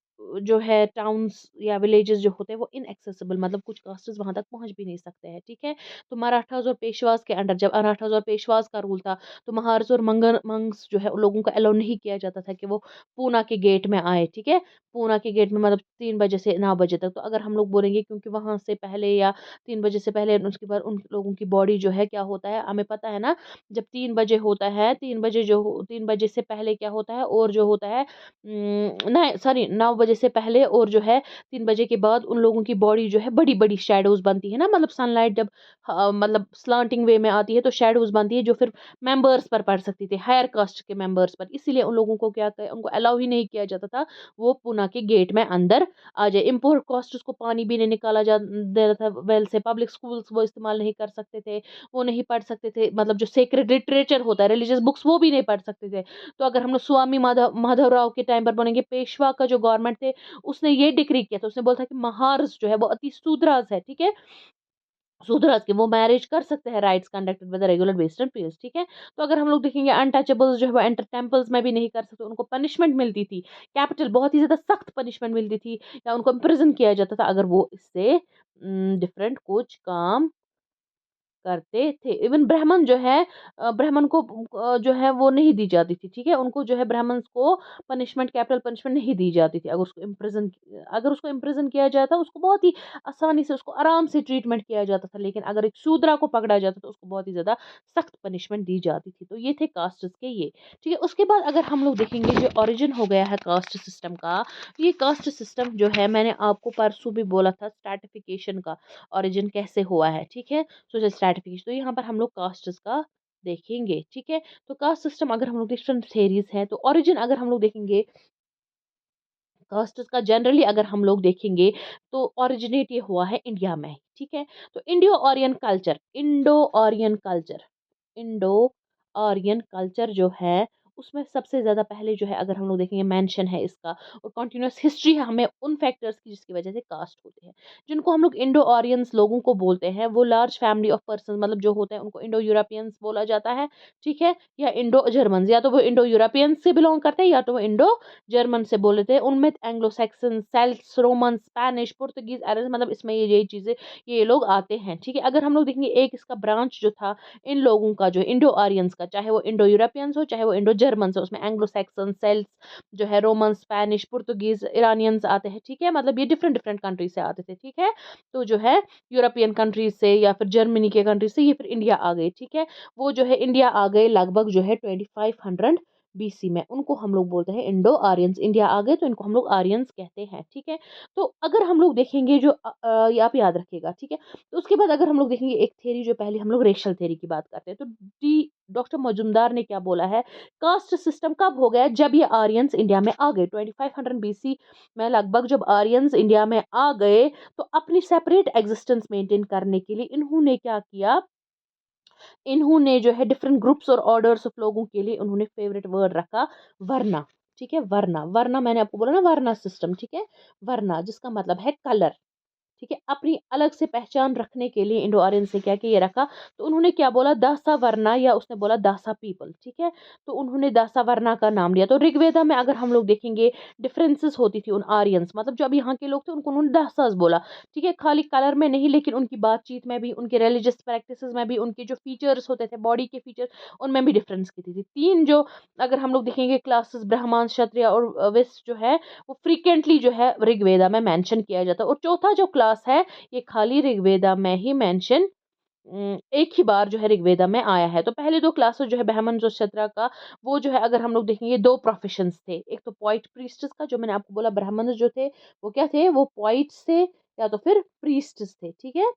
A: जो है टाउन्स या विलेजेस जो होते हैं वो इनएक्सेसिबल, मतलब कुछ कास्ट्स वहां तक पहुंच भी नहीं सकते हैं, ठीक है? तो मराठास और पेशवास के अंडर जब मराठास और पेशवास का रूल था, तो महार्स और मंग्स जो है उन लोगों को अलाउ नहीं किया जाता था कि वो पूना के गेट में आए, ठीक है? पूना के गेट में मतलब 3 बजे से 9 बजे तक। तो अगर हम लोग बोलेंगे क्योंकि वहाँ से पहले या 3 बजे से पहले उसके बाद उन लोगों की बॉडी जो है क्या होता है, हमें पता है ना, जब 3 बजे होता है, 3 बजे से पहले क्या होता है और जो होता है नहीं सॉरी 9 बजे से पहले और जो है 3 बजे के बाद उन लोगों की बॉडी जो है बड़ी-बड़ी शैडोज़ बनती है ना, मतलब सनलाइट जब मतलब स्लांटिंग वे में आती है तो शैडोज़ बनती है जो फिर मेंबर्स पर पड़ सकती थी, हायर कास्ट के मेंबर्स पर। इसीलिए उन लोगों को क्या उनको अलाउ ही नहीं किया जाता था, वो पूना के गेट में अंदर आ जाए। इम्पोर्ट कास्ट्स को पानी भी नहीं निकाला जा देता था वेल से, पब्लिक स्कूल्स वो इस्तेमाल नहीं कर सकते थे, वो नहीं पढ़ सकते थे, मतलब जो सेक्रेड लिटरेचर होता है, रिलीजियस बुक्स वो भी नहीं पढ़ सकते थे। तो अगर हम लोग स्वामी माधवराव के टाइम पर बोलेंगे, पेशवा का जो गवर्नमेंट थे, उसने ये डिक्री किया था, उसने बोला था कि महार्स जो है वो अति शूद्रास है, ठीक है? शूद्रास के वो मैरिज कर सकते हैं, rights conducted with regular western periods, ठीक है। तो अगर हम लोग देखेंगे अनटचेबल्स जो है वो एंटर टेम्पल्स में भी नहीं कर सकते, उनको पनिशमेंट मिलती थी, कैपिटल बहुत ही ज़्यादा सख्त पनिशमेंट मिलती थी, या उनको इम्प्रिजन किया जाता था अगर वो इससे डिफरेंट कुछ काम करते थे। इवन ब्राह्मण जो है ब्राह्मण को जो है वो नहीं दी जाती थी, ठीक है? उनको जो है ब्राह्मण्स को पनिशमेंट, कैपिटल पनिशमेंट नहीं दी जाती थी। अगर उसको इम्प्रिज़न किया जाता, उसको बहुत ही आसानी से, उसको आराम से ट्रीटमेंट किया जाता था। लेकिन अगर एक शूद्रा को पकड़ा जाता तो उसको बहुत ही ज़्यादा सख्त पनिशमेंट दी जाती थी। तो ये थे कास्ट्स के ये, ठीक है? उसके बाद अगर हम लोग देखेंगे जो ओरिजिन हो गया है कास्ट सिस्टम का, ये कास्ट सिस्टम जो है मैंने आपको परसों भी बोला था स्ट्रैटिफ़िकेशन का ओरिजिन कैसे हुआ है, ठीक है? सोशल स्ट्रैटिफिकेशन, तो यहाँ पर हम लोग कास्ट्स का देखेंगे, ठीक है। तो कास्ट सिस्टम अगर हम लोग डिफरेंट थेरीज हैं, तो ओरिजिन अगर हम लोग देखेंगे कास्ट का, जनरली अगर हम लोग देखेंगे तो ओरिजिनेट ये हुआ है इंडिया में, ठीक है। तो इंडो आर्यन कल्चर जो है उसमें सबसे ज़्यादा पहले जो है अगर हम लोग देखेंगे मेंशन है इसका, और कॉन्टिन्यूस हिस्ट्री है हमें उन फैक्टर्स की जिसकी वजह से कास्ट होते हैं, जिनको हम लोग इंडो आर्यंस लोगों को बोलते हैं। वो लार्ज फैमिली ऑफ पर्सन मतलब जो होते हैं उनको इंडो यूरोपियंस बोला जाता है, ठीक है, या इंडो जर्मन, या तो वो इंडो यूरोपियंस से बिलोंग करते हैं या तो वो इंडो जर्मन से बोल लेते हैं। उनमें Anglo Saxon, Celts, Roman, Spanish, Portuguese, Arab, मतलब इसमें ये चीज़ें ये लोग आते हैं, ठीक है। अगर हम लोग देखेंगे एक इसका ब्रांच जो था इन लोगों का, जो इंडो आर्यंस का, चाहे वो इंडो यूरोपियंस हो चाहे वो इंडो जर्मन हो, उसमें एंग्लो सैक्सन, सेल्ट्स जो है, रोमन, स्पेनिश, पुर्तगीज, ईरानियंस आते हैं, ठीक है। मतलब ये डिफरेंट डिफरेंट कंट्री से आते थे, ठीक है। तो जो है यूरोपियन कंट्रीज से या फिर जर्मनी के कंट्री से ये फिर इंडिया आ गए, ठीक है। वो जो है इंडिया आ गए लगभग जो है 2500 बीसी में, उनको हम लोग बोलते हैं इंडो आर्यंस। इंडिया आ गए तो इनको हम लोग आर्यंस कहते हैं, ठीक है। तो अगर हम लोग देखेंगे जो ये आप याद रखिएगा, ठीक है। तो उसके बाद अगर हम लोग देखेंगे एक थ्योरी, जो पहले हम लोग रेशल थ्योरी की बात करते हैं, तो डी डॉक्टर मजुमदार ने क्या बोला है, कास्ट सिस्टम कब हो गया, जब ये आर्यंस इंडिया में आ गए 2500 बीसी में लगभग। जब आर्यंस इंडिया में आ गए तो अपनी सेपरेट एग्जिस्टेंस मेंटेन करने के लिए इन्होंने क्या किया, इन्होंने जो है डिफरेंट ग्रुप्स और ऑर्डर्स ऑफ लोगों के लिए उन्होंने फेवरेट वर्ड रखा वर्ना, ठीक है। वर्ना, वर्ना मैंने आपको बोला ना, वर्ना सिस्टम, ठीक है। वर्ना जिसका मतलब है कलर, ठीक है। अपनी अलग से पहचान रखने के लिए इंडो आर्यन से क्या किया रखा, तो उन्होंने क्या बोला, दासा वर्ना, या उसने बोला दासा पीपल, ठीक है। तो उन्होंने दासा वर्ना का नाम लिया। तो ऋग्वेदा में अगर हम लोग देखेंगे डिफरेंसेस होती थी उन आर्यंस, मतलब जो अब यहाँ के लोग थे उनको उन्होंने दासास बोला, ठीक है। खाली कलर में नहीं, लेकिन उनकी बातचीत में भी, उनके रिलीजियस प्रैक्टिसेस में भी, उनके जो फीचर्स होते थे बॉडी के फीचर्स, उनमें भी डिफरेंस की थी। तीन जो अगर हम लोग देखेंगे क्लासेस, ब्राह्मण, क्षत्रिय और वैश्य जो है, वो फ्रीक्वेंटली जो है ऋग्वेदा में मेंशन किया जाता है। और चौथा जो क्लास है ये खाली ऋग्वेदा में ही मेंशन एक ही बार जो है ऋग्वेदा में आया है। तो पहले दो क्लासेस जो है ब्राह्मण जो क्षत्रिय का, वो जो है अगर हम लोग देखेंगे दो प्रोफेशंस थे, एक तो पोइट प्रीस्ट्स का, जो मैंने आपको बोला ब्राह्मण जो थे वो क्या थे, वो पोइट्स थे या तो फिर प्रीस्ट्स थे, ठीक है।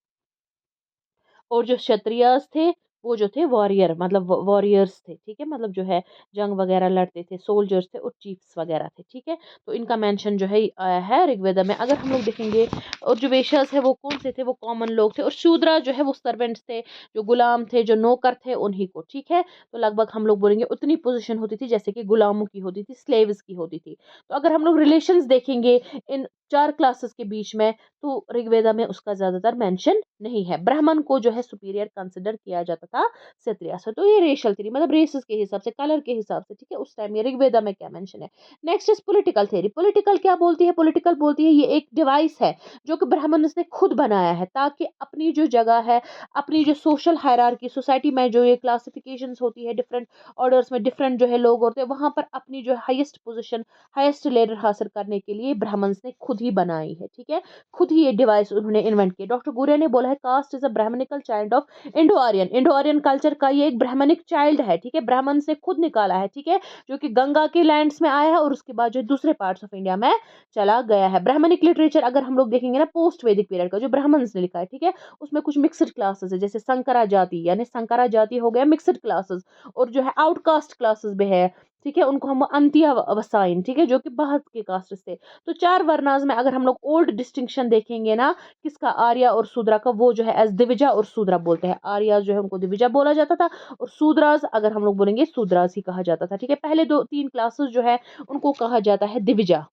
A: और जो क्षत्रियस थे वो जो थे वॉरियर, मतलब वॉरियर्स थे, ठीक है। मतलब जो है जंग वगैरह लड़ते थे, सोल्जर्स थे और चीफ्स वगैरह थे, ठीक है। तो इनका मेंशन जो है आया है ऋग्वेदा में। अगर हम लोग देखेंगे, और जो वेश्यास है वो कौन से थे, वो कॉमन लोग थे, और शूद्रा जो है वो सर्वेंट्स थे, जो गुलाम थे, जो नौकर थे, उन्हीं को, ठीक है। तो लगभग हम लोग बोलेंगे उतनी पोजीशन होती थी जैसे कि गुलामों की होती थी, स्लेव्स की होती थी। तो अगर हम लोग रिलेशंस देखेंगे इन चार क्लासेस के बीच में, तो ऋग्वेदा में उसका ज्यादातर मेंशन नहीं है। ब्राह्मण को जो है सुपीरियर कंसिडर किया जाता था क्षत्रिय से। तो ये रेशल थ्योरी, मतलब रेसेस के हिसाब से, कलर के हिसाब से, ठीक है। उस टाइम ये ऋग्वेदा में क्या मेंशन है। Next is political theory. Political क्या बोलती है, पॉलिटिकल बोलती है ये एक डिवाइस है जो कि ब्राह्मण्स ने खुद बनाया है, ताकि अपनी जो जगह है, अपनी जो सोशल हायरार्की, सोसाइटी में जो ये क्लासिफिकेशंस होती है, डिफरेंट ऑर्डर्स में डिफरेंट जो है लोग होते हैं, वहां पर अपनी जो हाईएस्ट पोजीशन, हाईएस्ट लेवल हासिल करने के लिए ब्राह्मण्स ने खुद ही बनाई है, ठीक है। खुद ही ये डिवाइस उन्होंने इन्वेंट किया। डॉक्टर गुरे ने बोला है caste is a Brahmanical child of Indo Aryan. Indo Aryan culture का ये एक ब्राह्मणिक चाइल्ड है, ठीक है। ब्राह्मण से खुद निकाला है, ठीक है, जो कि गंगा के लैंड्स में आया है और उसके बाद जो दूसरे पार्ट्स ऑफ इंडिया में चला गया है। ब्राह्मणिक लिटरेचर अगर हम लोग देखेंगे ना, पोस्ट वैदिक पीरियड का, जो ब्राह्मण्स ने लिखा है, ठीक है, उसमें कुछ मिक्सड क्लासेस है, जैसे संकरा जाति, यानी संकरा जाति हो गया मिक्सड क्लासेस, और जो है आउटकास्ट क्लासेस भी है, ठीक है, उनको हम अंत्य वसाइन, ठीक है, जो कि बाहर के कास्ट से। तो चार वर्णास में अगर हम लोग ओल्ड डिस्टिंक्शन देखेंगे ना, किसका, आर्या और शूद्रा का, वो जो है एज दिविजा और शूद्रा बोलते हैं। आर्या जो है उनको दिविजा बोला जाता था, और शूद्रास अगर हम लोग बोलेंगे शूद्रास ही कहा जाता था, ठीक है। पहले दो तीन क्लासेस जो है उनको कहा जाता है दिविजा,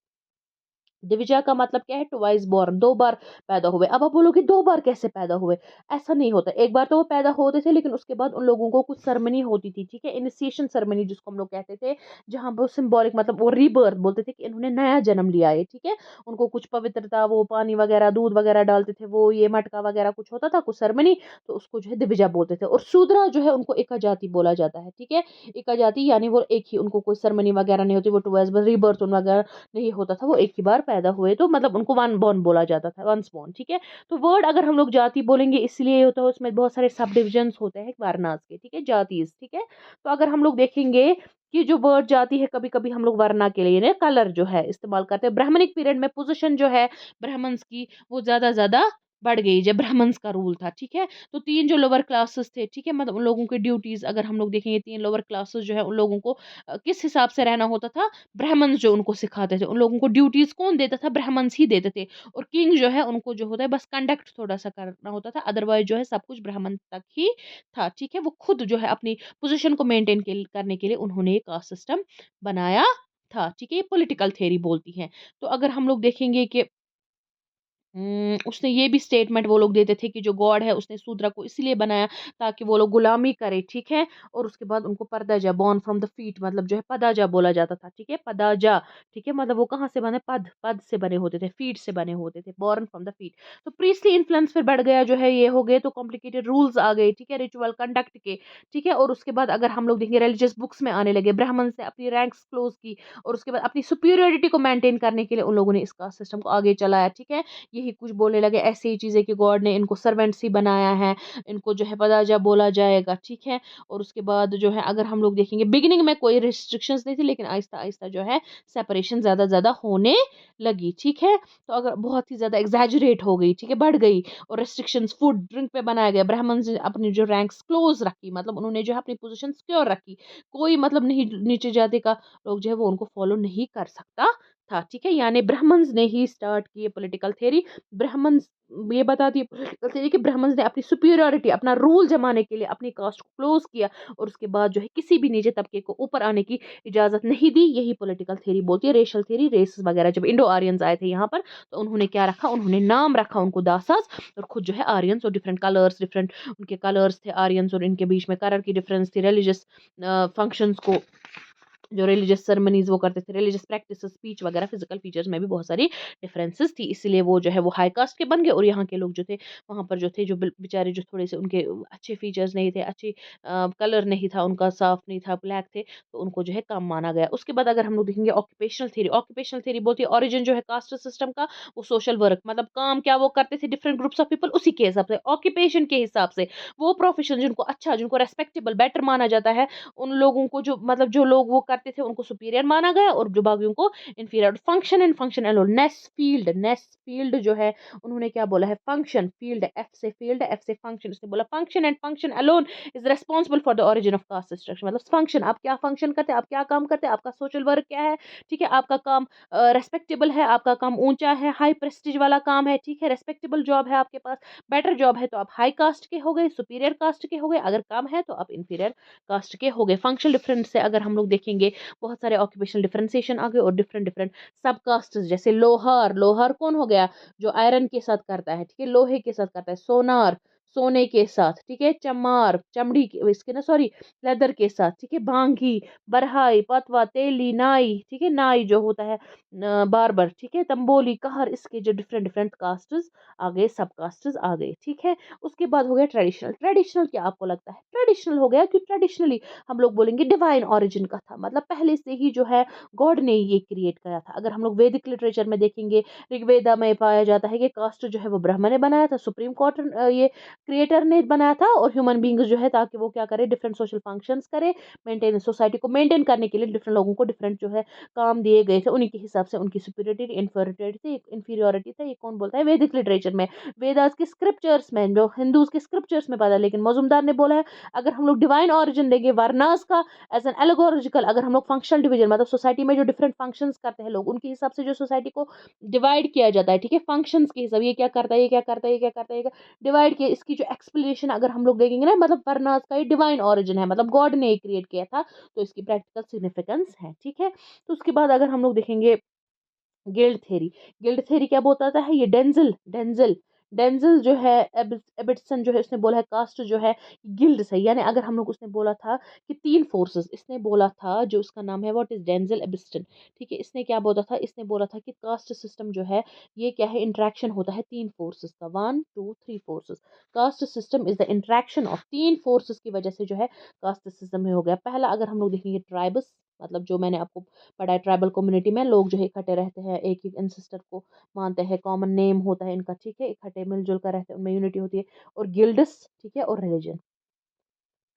A: दिविजा का मतलब क्या है? ट्वाइस बॉर्न, 2 बार पैदा हुए। अब आप बोलोगे 2 बार कैसे पैदा हुए? ऐसा नहीं होता। एक बार तो वो पैदा होते थे, लेकिन उसके बाद उन लोगों को कुछ सेरेमनी होती थी, ठीक है? इनिशिएशन सेरेमनी जिसको हम लोग कहते थे, जहाँ वो सिंबॉलिक मतलब वो रीबर्थ बोलते थे कि इन्होंने नया जन्म लिया है, ठीक है? उनको कुछ पवित्रता, वो पानी वगैरह, दूध वगैरह डालते थे, वो ये मटका वगैरह कुछ होता था, कुछ सेरेमनी, तो उसको जो है दिविजा बोलते थे। और शूद्रा जो है उनको एका जाति बोला जाता है, ठीक है? एका जाति यानी वो एक ही, उनको कोई सेरेमनी वगैरह नहीं होती, वो ट्वाइस बस रीबर्थ वगैरह नहीं होता था, वो एक ही बार पैदा हुए, तो मतलब उनको वन बॉर्न बोला जाता था, वंस बॉर्न, ठीक है? तो वर्ड अगर हम लोग जाति बोलेंगे इसलिए होता है, उसमें बहुत सारे सब डिविजन्स होते हैं वर्नास के, ठीक है? जातीज, ठीक है? तो अगर हम लोग देखेंगे कि जो वर्ड जाति है, कभी-कभी हम लोग वर्ना के लिए ना कलर जो है इस्तेमाल करते हैं। ब्राह्मणिक पीरियड में पोजीशन जो है ब्राह्मण्स की, वो ज़्यादा-ज़्यादा बढ़ गई जब ब्राह्मण्स का रूल था, ठीक है? तो 3 जो लोअर क्लासेस थे, ठीक है? मतलब उन लोगों की ड्यूटीज़ अगर हम लोग देखेंगे, 3 लोअर क्लासेस जो है उन लोगों को किस हिसाब से रहना होता था? ब्राह्मण्स जो उनको सिखाते थे, उन लोगों को ड्यूटीज़ कौन देता था? ब्राह्मण्स ही देते थे। और किंग जो है उनको जो होता है बस कंडक्ट थोड़ा-सा करना होता था, अदरवाइज़ जो है सब कुछ ब्राह्मण तक ही था, ठीक है? वो खुद जो है अपनी पोज़ीशन को मेंटेन करने के लिए उन्होंने ये कास्ट सिस्टम बनाया था, ठीक है? ये पॉलिटिकल थ्योरी बोलती है। तो अगर हम लोग देखेंगे कि उसने ये भी स्टेटमेंट वो लोग देते थे कि जो गॉड है उसने शूद्र को इसलिए बनाया ताकि वो लोग गुलामी करे, ठीक है? और उसके बाद उनको परदाजा, बॉर्न फ्रॉम द फीट, मतलब जो है पदाजा बोला जाता था, ठीक है? पदाजा, ठीक है? मतलब वो कहाँ से बने? पद, पद से बने होते थे, फीट से बने होते थे, बॉर्न फ्रॉम द फीट। तो प्रीस्टली इन्फ्लुएंस फिर बढ़ गया, जो है ये हो गए, तो कॉम्प्लिकेटेड रूल्स आ गए, ठीक है? रिचुअल कंडक्ट के, ठीक है? और उसके बाद अगर हम लोग देखेंगे रिलीजियस बुक्स में आने लगे, ब्राह्मण से अपनी रैंक्स क्लोज की, और उसके बाद अपनी सुपीरियरिटी को मेंटेन करने के लिए उन लोगों ने इस कास्ट सिस्टम को आगे चलाया, ठीक है? यही कुछ बोलने लगे, ऐसी ही चीज़ें कि गॉड ने इनको सर्वेंट्स ही बनाया है, इनको जो है पदाजा बोला जाएगा, ठीक है? और उसके बाद जो है अगर हम लोग देखेंगे, बिगिनिंग में कोई रिस्ट्रिक्शंस नहीं थी, लेकिन आहिस्ता-आहिस्ता जो है सेपरेशन ज़्यादा-ज़्यादा होने लगी, ठीक है? तो अगर बहुत ही ज़्यादा एक्ज़ैजरेट हो गई, ठीक है, बढ़ गई, और रिस्ट्रिक्शंस फूड, ड्रिंक पे बनाया गया, ब्राह्मण्स ने अपनी जो रैंक्स क्लोज़ रखी, मतलब उन्होंने जो है अपनी पोज़ीशन सिक्योर रखी। कोई मतलब नहीं नीचे जाति का लोग जो है वो उनको फ़ॉलो नहीं कर सकता था, ठीक है? यानी ब्राह्मण्स ने ही स्टार्ट की ये पॉलिटिकल थ्योरी। ब्राह्मण्स ये बताती है पॉलिटिकल थ्योरी कि ब्राह्मण्स ने अपनी सुपीरियॉरिटी, अपना रूल जमाने के लिए अपनी कास्ट को क्लोज किया, और उसके बाद जो है किसी भी नीचे तबके को ऊपर आने की इजाजत नहीं दी। यही पॉलिटिकल थ्योरी बोलती है। रेशियल थ्योरी, रेस वगैरह जब इंडो आर्यंस आए थे यहाँ पर, तो उन्होंने क्या रखा? उन्होंने नाम रखा उनको दासास, और खुद जो है आर्यंस, और डिफरेंट कलर्स, डिफरेंट उनके कलर्स थे आर्यंस, और इनके बीच में कलर की डिफरेंस थी। रिलीजियस फंक्शंस को, जो रिलीजियस सेरेमनीज़ वो करते थे, रिलीजियस प्रैक्टिसेस, स्पीच वगैरह, फिजिकल फीचर्स में भी बहुत सारी डिफरेंसेस थी। इसलिए वो जो है वो हाई कास्ट के बन गए, और यहाँ के लोग जो थे, वहाँ पर जो थे, जो बेचारे जो थोड़े से उनके अच्छे फीचर्स नहीं थे, अच्छी कलर नहीं था उनका, साफ नहीं था, ब्लैक थे, तो उनको जो है कम माना गया। उसके बाद अगर हम लोग देखेंगे ऑक्यूपेशनल थ्योरी बोलती है ओरिजिन जो है कास्ट सिस्टम का, वो सोशल वर्क, मतलब काम क्या वो करते थे डिफरेंट ग्रुप्स ऑफ पीपल, उसी के हिसाब से, ऑक्यूपेशन के हिसाब से, वो प्रोफेशन जिनको अच्छा, जिनको रेस्पेक्टेबल, बेटर माना जाता है, उन लोगों को जो मतलब जो लोग वो करते थे उनको सुपीरियर माना गया, और जो बाकियों को inferior. Function and function alone, Nesfield जो है, उन्होंने क्या बोला है? फंक्शन, फील्ड, एफ से फंक्शन, उसने बोला function and function alone is responsible for the origin of caste structure. मतलब फंक्शन, आप क्या फंक्शन करते हैं, आप क्या काम करते हैं, आपका सोशल वर्क क्या है, ठीक है? आपका काम रेस्पेक्टेबल है, आपका काम ऊंचा है, हाई प्रेस्टीज वाला काम है, ठीक है? रेस्पेक्टेबल जॉब है आपके पास, बेटर जॉब है, तो आप हाई कास्ट के हो गए, सुपीरियर कास्ट के हो गए। अगर कम है तो आप इंफीरियर कास्ट के हो गए। फंक्शनल डिफरेंस से अगर हम लोग देखेंगे, बहुत सारे ऑक्यूपेशनल डिफरेंशिएशन आ गए, और डिफरेंट डिफरेंट सब कास्ट, जैसे लोहार, लोहार कौन हो गया? जो आयरन के साथ करता है, ठीक है? लोहे के साथ करता है। सोनार, सोने के साथ, ठीक है? चमार, चमड़ी के, इसके ना सॉरी, लेदर के साथ, ठीक है? भांगी, बरहाई, पतवा, तेली, नाई, ठीक है? नाई जो होता है बार्बर, ठीक है? तंबोली, कहर, इसके जो डिफरेंट डिफरेंट कास्ट्स आ गए, सब कास्ट्स आ गए, ठीक है? उसके बाद हो गया ट्रेडिशनल। ट्रेडिशनल क्या आपको लगता है? ट्रेडिशनल हो गया कि ट्रेडिशनली हम लोग बोलेंगे डिवाइन ओरिजिन का था, मतलब पहले से ही जो है गॉड ने ये क्रिएट करा था। अगर हम लोग वैदिक लिटरेचर में देखेंगे, ऋग्वेदा में पाया जाता है कि कास्ट जो है वो ब्रह्मा ने बनाया था, सुप्रीम कोर्ट ये क्रिएटर ने बनाया था, और ह्यूमन बींग्स जो है ताकि वो क्या करे? डिफरेंट सोशल फंक्शंस करे, मेंटेन सोसाइटी को मेंटेन करने के लिए डिफरेंट लोगों को डिफरेंट जो है काम दिए गए थे, उन्हीं के हिसाब से उनकी सुपीरियरिटी, इंफीरियोरिटी था। ये कौन बोलता है? वैदिक लिटरेचर में, वेदास के स्क्रिप्चर्स में, जो हिंदूज के स्क्रिप्चर्स में पता है। लेकिन मजुमदार ने बोला है, अगर हम लोग डिवाइन ओरिजिन देंगे वर्नास का एज एन एलगोरिकल, अगर हम लोग फंक्शनल डिवीजन, मतलब सोसाइटी में जो डिफरेंट फंक्शंस करते हैं लोग, उनके हिसाब से जो सोसाइटी को डिवाइड किया जाता है, ठीक है? फंक्शंस के हिसाब, ये क्या करता है, ये क्या करता है, ये क्या करता है, डिवाइड किया। इसकी जो एक्सप्लेनेशन अगर हम लोग देखेंगे ना, मतलब वर्नास का ये डिवाइन ओरिजिन है, मतलब गॉड ने क्रिएट किया था, तो इसकी प्रैक्टिकल सिग्निफिकेंस है, ठीक है? तो उसके बाद अगर हम लोग देखेंगे गिल्ड थ्योरी क्या बताता है, ये डेंजल डेंजल डेंजल जो है, एबिटसन जो है, उसने बोला है कास्ट जो है गिल्ड से, यानी अगर हम लोग, उसने बोला था कि तीन फोर्सेस, इसने बोला था, जो उसका नाम है व्हाट इज डेंजल एबिस्टन, ठीक है, इसने क्या बोला था, इसने बोला था कि कास्ट सिस्टम जो है ये क्या है, इंट्रैक्शन होता है तीन फोर्सेस का, one two three forces. Caste system is the interaction of तीन फोर्सेस की वजह से जो है कास्ट सिस्टम में हो गया। पहला अगर हम लोग देखेंगे ट्राइबस, मतलब जो मैंने आपको पढ़ा है, ट्राइबल कम्युनिटी में लोग जो है इकट्ठे रहते हैं, एक एक एंसेस्टर को मानते हैं, कॉमन नेम होता है इनका, ठीक है, इकट्ठे मिलजुल कर रहते हैं, उनमें यूनिटी होती है। और गिल्ड्स, ठीक है, और रिलीजन।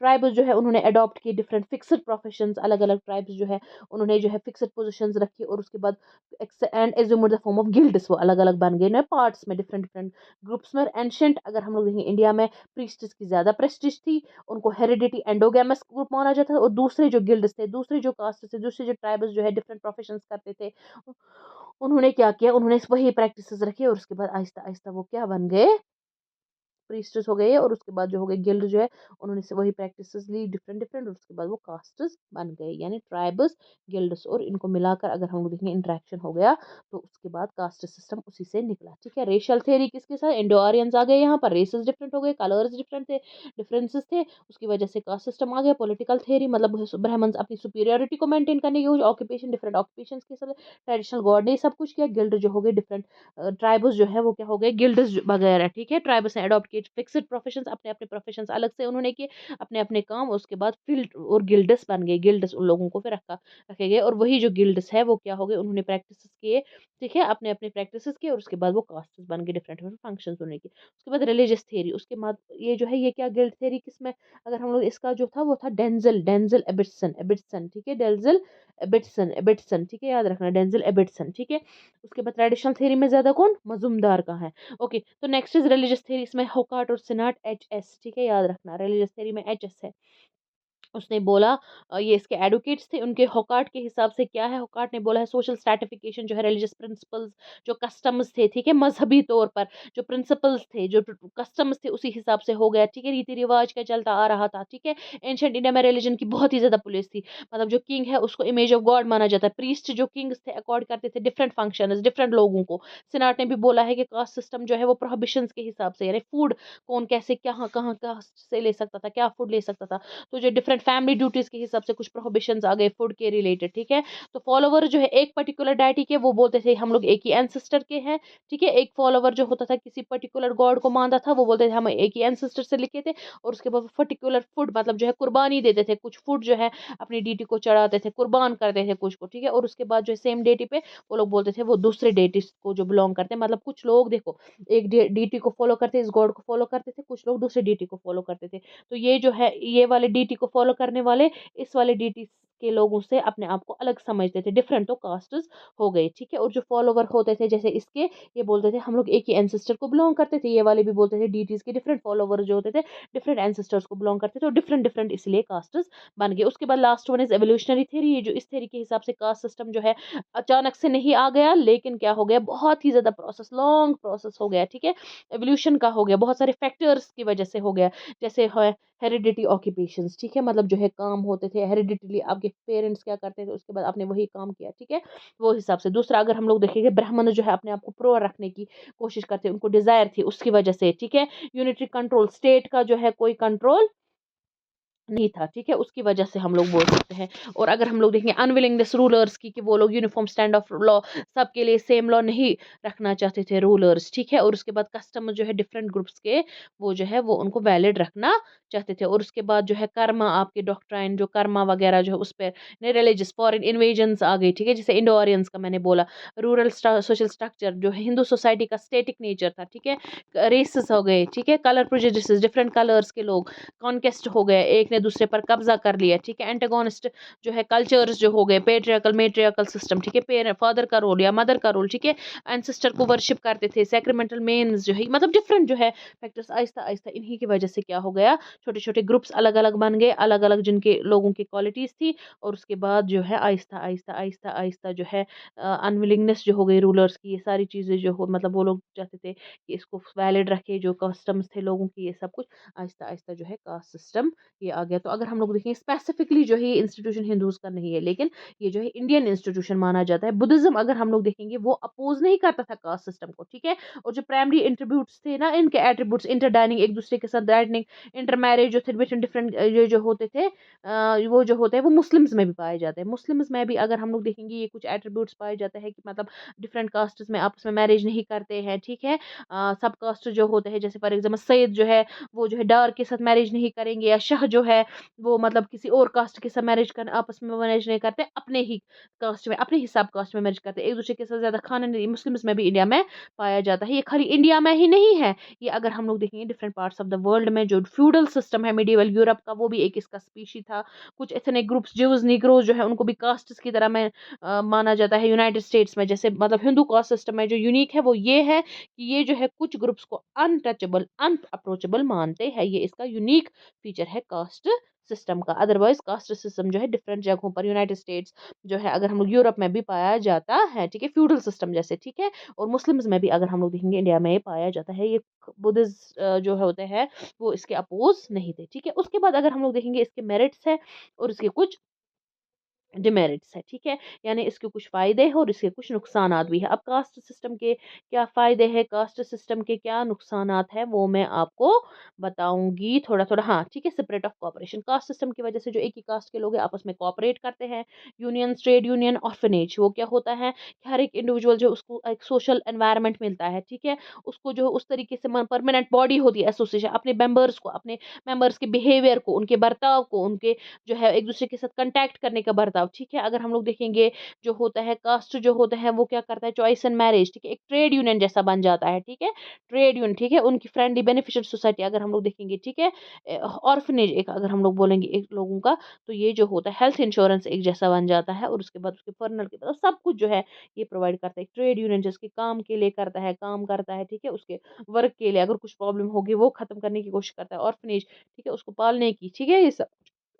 A: ट्राइब्स जो है उन्होंने अडॉप्ट किए डिफरेंट फिक्स्ड प्रोफेशंस, अलग अलग ट्राइब्स जो है उन्होंने जो है फिक्स्ड पोजीशंस रखी, और उसके बाद and assumed the form of guilds, वो अलग अलग बन गए ना पार्ट्स में, डिफरेंट डिफरेंट ग्रुप्स में। एंशंट अगर हम लोग देखेंगे इंडिया में प्रीस्टिस की ज्यादा प्रेस्टिज थी, उनको हेरिडिटी एंडोगेमस ग्रुप माना जाता था, और दूसरे जो गिल्ड्स थे, दूसरे जो कास्ट थे, दूसरे जो ट्राइब्स जो है डिफरेंट प्रोफेशंस करते थे, उन्होंने क्या किया, उन्होंने वही प्रैक्टिसेस रखी, और उसके बाद आहिस्ता आहिस्ता वो क्या बन गए, प्रीस्टेस हो गए, और उसके बाद जो हो गए गिल्ड जो है, उन्होंने से वही प्रैक्टिसेस ली डिफरेंट डिफरेंट, और उसके बाद वो कास्ट्स बन गए, यानी ट्राइब्स, गिल्ड्स, और इनको मिलाकर अगर हम लोग देखेंगे इंटरेक्शन हो गया, तो उसके बाद कास्ट सिस्टम उसी से निकला। ठीक है, रेशियल थ्योरी किसके साथ, इंडो आर्यंस आ गए, यहाँ पर रेसेस डिफरेंट हो गए, कलर्स डिफरेंट थे, डिफरेंसेस थे, उसकी वजह से कास्ट सिस्टम आ गया। पॉलिटिकल थ्योरी मतलब ब्राह्मण्स अपनी सुपीरियोरिटी को मेंटेन करने की, ऑक्यूपेशन डिफरेंट ऑक्यूपेशन के साथ, ट्रेडिशनल गॉड ने सब कुछ किया। गिल्ड जो हो गए डिफरेंट ट्राइब्स जो है वो क्या हो गए, गिल्ड्स वगैरह, ठीक है, ट्राइब्स ने अडॉप्ट किए फिक्स्ड प्रोफेशंस, अपने अपने प्रोफेशंस अलग से उन्होंने किए, अपने अपने काम, उसके बाद फील्ड और गिल्ड्स बन गए, गिल्ड्स उन लोगों को फिर रखे गए, और वही जो गिल्ड्स है वो क्या हो गए, उन्होंने प्रैक्टिस किए, ठीक है, अपने अपने प्रैक्टिस किए, और उसके बाद वो कास्ट बन गए, डिफरेंट डिफरेंट फंक्शंस होने के। उसके बाद रिलीजियस थ्योरी, उसके बाद ये जो है ये क्या, गिल्ड थ्योरी किसमें, अगर हम लोग इसका जो था वो था डेंजल डेंजल एबिटसन एबिटसन, ठीक है, डेंजल एबिटसन एबिटसन, ठीक है, याद रखना डेंजल एबिटसन, ठीक है। उसके बाद ट्रेडिशनल थ्योरी में ज्यादा कौन, मजूमदार का है। ओके, तो नेक्स्ट इज रिलीजियस थ्योरी, इसमें होकार्ट और सिनाट, एच एस, ठीक है, याद रखना, रिलीजियस थ्योरी में एच एस है। उसने बोला ये इसके एडवोकेट्स थे, उनके होकार्ट के हिसाब से क्या है, होकार्ट ने बोला है सोशल स्ट्रैटिफिकेशन जो है, रिलीजियस प्रिंसिपल्स, जो कस्टम्स थे, ठीक है, मजहबी तौर पर जो प्रिंसिपल्स थे, जो कस्टम्स थे, उसी हिसाब से हो गया, ठीक है, रीति रिवाज का चलता आ रहा था, ठीक है। एंशिएंट इंडिया में रिलीजन की बहुत ही ज्यादा पुलिस थी, मतलब जो किंग है उसको इमेज ऑफ गॉड माना जाता है, प्रीस्ट जो किंग्स थे अकॉर्ड करते थे डिफरेंट फंक्शन डिफरेंट लोगों को। सिनाट ने भी बोला है कि कास्ट सिस्टम जो है वो प्रोहिबिशंस के हिसाब से, यानी फूड कौन कैसे कहाँ कहाँ कहाँ से ले सकता था, क्या फूड ले सकता था, तो जो डिफरेंट फैमिली ड्यूटीज के हिसाब से कुछ प्रोहिबिशंस आ गए फूड के रिलेटेड, ठीक है। तो फॉलोवर जो है एक पर्टिकुलर डाइटी के, वो बोलते थे हम लोग एक ही एंसेस्टर के हैं, ठीक है। एक फॉलोवर जो होता था किसी पर्टिकुलर गॉड को मानता था, वो बोलते थे हम एक ही एंसेस्टर से लिखे थे, और उसके बाद पर्टिकुलर फूड मतलब जो है कुर्बानी देते थे, कुछ फूड जो है अपनी डीटी को चढ़ाते थे, कुर्बान करते थे कुछ को, ठीक है। और उसके बाद जो सेम डेटी पे वो लोग बोलते थे वो दूसरे डेटी को जो बिलोंग करते हैं, मतलब कुछ लोग देखो एक डीटी को फॉलो करते, इस गॉड को फॉलो करते थे, कुछ लोग दूसरे डीटी को फॉलो करते थे। तो ये जो है ये वाले डीटी को फॉलो करने वाले इस वाले डीटी के लोगों से अपने आप को अलग समझते थे, डिफरेंट तो कास्ट्स हो गए, ठीक है। और जो फॉलोवर होते थे जैसे इसके, ये बोलते थे हम लोग एक ही एंसेस्टर को बिलोंग करते थे, ये वाले भी बोलते थे डीटीज के डिफरेंट फॉलोवर जो होते थे डिफरेंट एंसेस्टर्स को बिलोंग करते थे, और डिफरेंट डिफरेंट इसलिए कास्ट्स बन गए। उसके बाद last one is evolutionary theory, जो इस थ्योरी के हिसाब से कास्ट सिस्टम जो है अचानक से नहीं आ गया, लेकिन क्या हो गया, बहुत ही ज्यादा प्रोसेस, लॉन्ग प्रोसेस हो गया, ठीक है। एवोल्यूशन का हो गया, बहुत सारे फैक्टर्स की वजह से हो गया, जैसे है हेरिडिटी ऑक्यूपेशंस, ठीक है, मतलब जो है काम होते थे हेरिडिटली, आपके पेरेंट्स क्या करते थे उसके बाद आपने वही काम किया, ठीक है, वो हिसाब से। दूसरा अगर हम लोग देखेंगे ब्राह्मण जो है अपने आप को प्योर रखने की कोशिश करते, उनको डिजायर थी उसकी वजह से, ठीक है। यूनिटरी कंट्रोल, स्टेट का जो है कोई कंट्रोल नहीं था, ठीक है, उसकी वजह से हम लोग बोल सकते हैं। और अगर हम लोग देखेंगे अनविलिंगनेस रूलर्स की, कि वो लोग यूनिफॉर्म स्टैंड ऑफ लॉ, सबके लिए सेम लॉ नहीं रखना चाहते थे रूलर्स, ठीक है। और उसके बाद कस्टम जो है डिफरेंट ग्रुप्स के, वो जो है वो उनको वैलिड रखना चाहते थे। और उसके बाद जो है कर्मा, आपके डॉक्ट्राइन जो कर्मा वगैरह जो है उस पर रिलीजियस फॉरेन इन्वेजन्स आ गई, ठीक है, जैसे इंडो आर्यंस का मैंने बोला। रूरल सोशल स्ट्रक्चर जो है हिंदू सोसाइटी का स्टेटिक नेचर था, ठीक है। रेसेस हो गए, ठीक है, कलर प्रेजुडिस, डिफरेंट कलर्स के लोग, कॉन्केस्ट हो गए, एक ने दूसरे पर कब्जा कर लिया, ठीक है। एंटागोनिस्ट जो है कल्चर्स जो हो गए, पेट्रियार्कल मेट्रियार्कल सिस्टम, ठीक है, फादर का रोल या मदर का रोल, ठीक है, एंसेस्टर को वर्शिप करते थे, सैक्रेमेंटल मेन्स जो है, मतलब डिफरेंट जो है फैक्टर्स, आहिस्ता आहिस्ता इन्हीं की वजह से क्या हो गया, छोटे छोटे ग्रुप्स अलग अलग बन गए, अलग अलग जिनके लोगों की क्वालिटीज थी। और उसके बाद जो है आहिस्ता आहिस्ता आहिस्ता आहिस्ता जो है अनविलिंगनेस जो हो गई रूलर्स की, ये सारी चीज़ें जो हो, मतलब वो लोग चाहते थे कि इसको वैलिड रखे, जो कस्टम्स थे लोगों की, ये सब कुछ आहिस्ता आहिस्ता जो है कास्ट सिस्टम ये आ गया। तो अगर हम लोग देखें स्पेसिफिकली जो है ये इंस्टीट्यूशन हिंदूज का नहीं है, लेकिन ये जो है इंडियन इंस्टीट्यूशन माना जाता है। बुद्धिज्म अगर हम लोग देखेंगे वो अपोज नहीं करता था कास्ट सिस्टम को, ठीक है। और जो प्राइमरी एट्रीब्यूट्स थे ना, इनके एट्रीब्यूट्स इंटरडाइनिंग, एक दूसरे के साथ डाइनिंग, इंटरमैरिज जो थे बिटवीन डिफरेंट ये जो होते थे, वो जो होते हैं वो मुस्लिम्स में भी पाए जाते हैं। मुस्लिम्स में भी अगर हम लोग देखेंगे ये कुछ एट्रीब्यूट्स पाए जाते हैं कि मतलब डिफरेंट कास्ट्स में आपस में मैरिज नहीं करते हैं, ठीक है। सब कास्ट जो होते हैं, जैसे फॉर एग्जाम्पल सैयद जो है वो जो है डार्क के साथ मैरिज नहीं करेंगे, या शाह जो है वो मतलब किसी और कास्ट के साथ मैरिज कर आपस में मैरिज नहीं करते, अपने ही कास्ट में, अपने ही सब कास्ट में मैरिज करते हैं, एक दूसरे के साथ ज्यादा खाना नहीं। मुस्लिम्स में भी इंडिया में पाया जाता है। ये खाली इंडिया में ही नहीं है, ये अगर हम लोग देखेंगे different parts of the world में जो फ्यूडल सिस्टम है मिडिवल यूरोप का, वो भी एक इसका स्पीशी था। कुछ एथनिक ग्रुप्स ज्यूज निग्रोज जो है उनको भी कास्ट की तरह में माना जाता है। यूनाइटेड स्टेट्स में जैसे मतलब हिंदू कास्ट सिस्टम में जो यूनिक है वो ये है कि ये जो है कुछ ग्रुप्स को अनटचेबल अनअप्रोचेबल मानते हैं। ये इसका यूनिक फीचर है कास्ट सिस्टम का। अदरवाइज कास्ट सिस्टम जो है डिफरेंट जगहों पर यूनाइटेड स्टेट्स जो है अगर हम लोग यूरोप में भी पाया जाता है, ठीक है, फ्यूडल सिस्टम जैसे, ठीक है। और मुस्लिम्स में भी अगर हम लोग देखेंगे इंडिया में ये पाया जाता है। ये बुद्धिस्ट जो है होते हैं वो इसके अपोज नहीं थे, ठीक है। उसके बाद अगर हम लोग देखेंगे इसके मेरिट्स है और इसके कुछ डिमेरिट्स है, ठीक है। यानी इसके कुछ फायदे हैं और इसके कुछ नुकसानात भी है। अब कास्ट सिस्टम के क्या फायदे हैं, कास्ट सिस्टम के क्या नुकसानात है, वो मैं आपको बताऊंगी थोड़ा थोड़ा। हाँ ठीक है, separate of corporation, caste system की वजह से जो एक ही कास्ट के लोग हैं आपस में कॉपरेट करते हैं। यूनियन, ट्रेड यूनियन, ऑर्फनेज, वो क्या होता है कि हर एक इंडिविजुअल जो उसको एक सोशल एनवायरनमेंट मिलता है, ठीक है। उसको जो उस तरीके से परमानेंट बॉडी होती है एसोसिएशन, अपने मेंबर्स को, अपने मेंबर्स के बिहेवियर को, उनके बर्ताव को, उनके जो है एक दूसरे के साथ कंटैक्ट करने का बर्ताव, ठीक है। अगर हम लोग देखेंगे जो होता है कास्ट जो होता है वो क्या करता है, चॉइस एंड मैरिज, ठीक है, एक ट्रेड यूनियन जैसा बन जाता है, ठीक है। ट्रेड यूनियन, ठीक है, उनकी फ्रेंडली बेनिफिशियल सोसाइटी अगर हम लोग देखेंगे, ठीक है। ऑर्फनेज एक अगर हम लोग बोलेंगे एक लोगों का, तो ये जो होता है हेल्थ इंश्योरेंस एक जैसा बन जाता है। और उसके बाद उसके फर्नल के बाद सब कुछ जो है ये प्रोवाइड करता है। ट्रेड यूनियन जिसके काम के लिए करता है, काम करता है, ठीक है, उसके वर्क के लिए अगर कुछ प्रॉब्लम होगी वो खत्म करने की कोशिश करता है। ऑर्फनेज, ठीक है, उसको पालने की, ठीक है, ये सब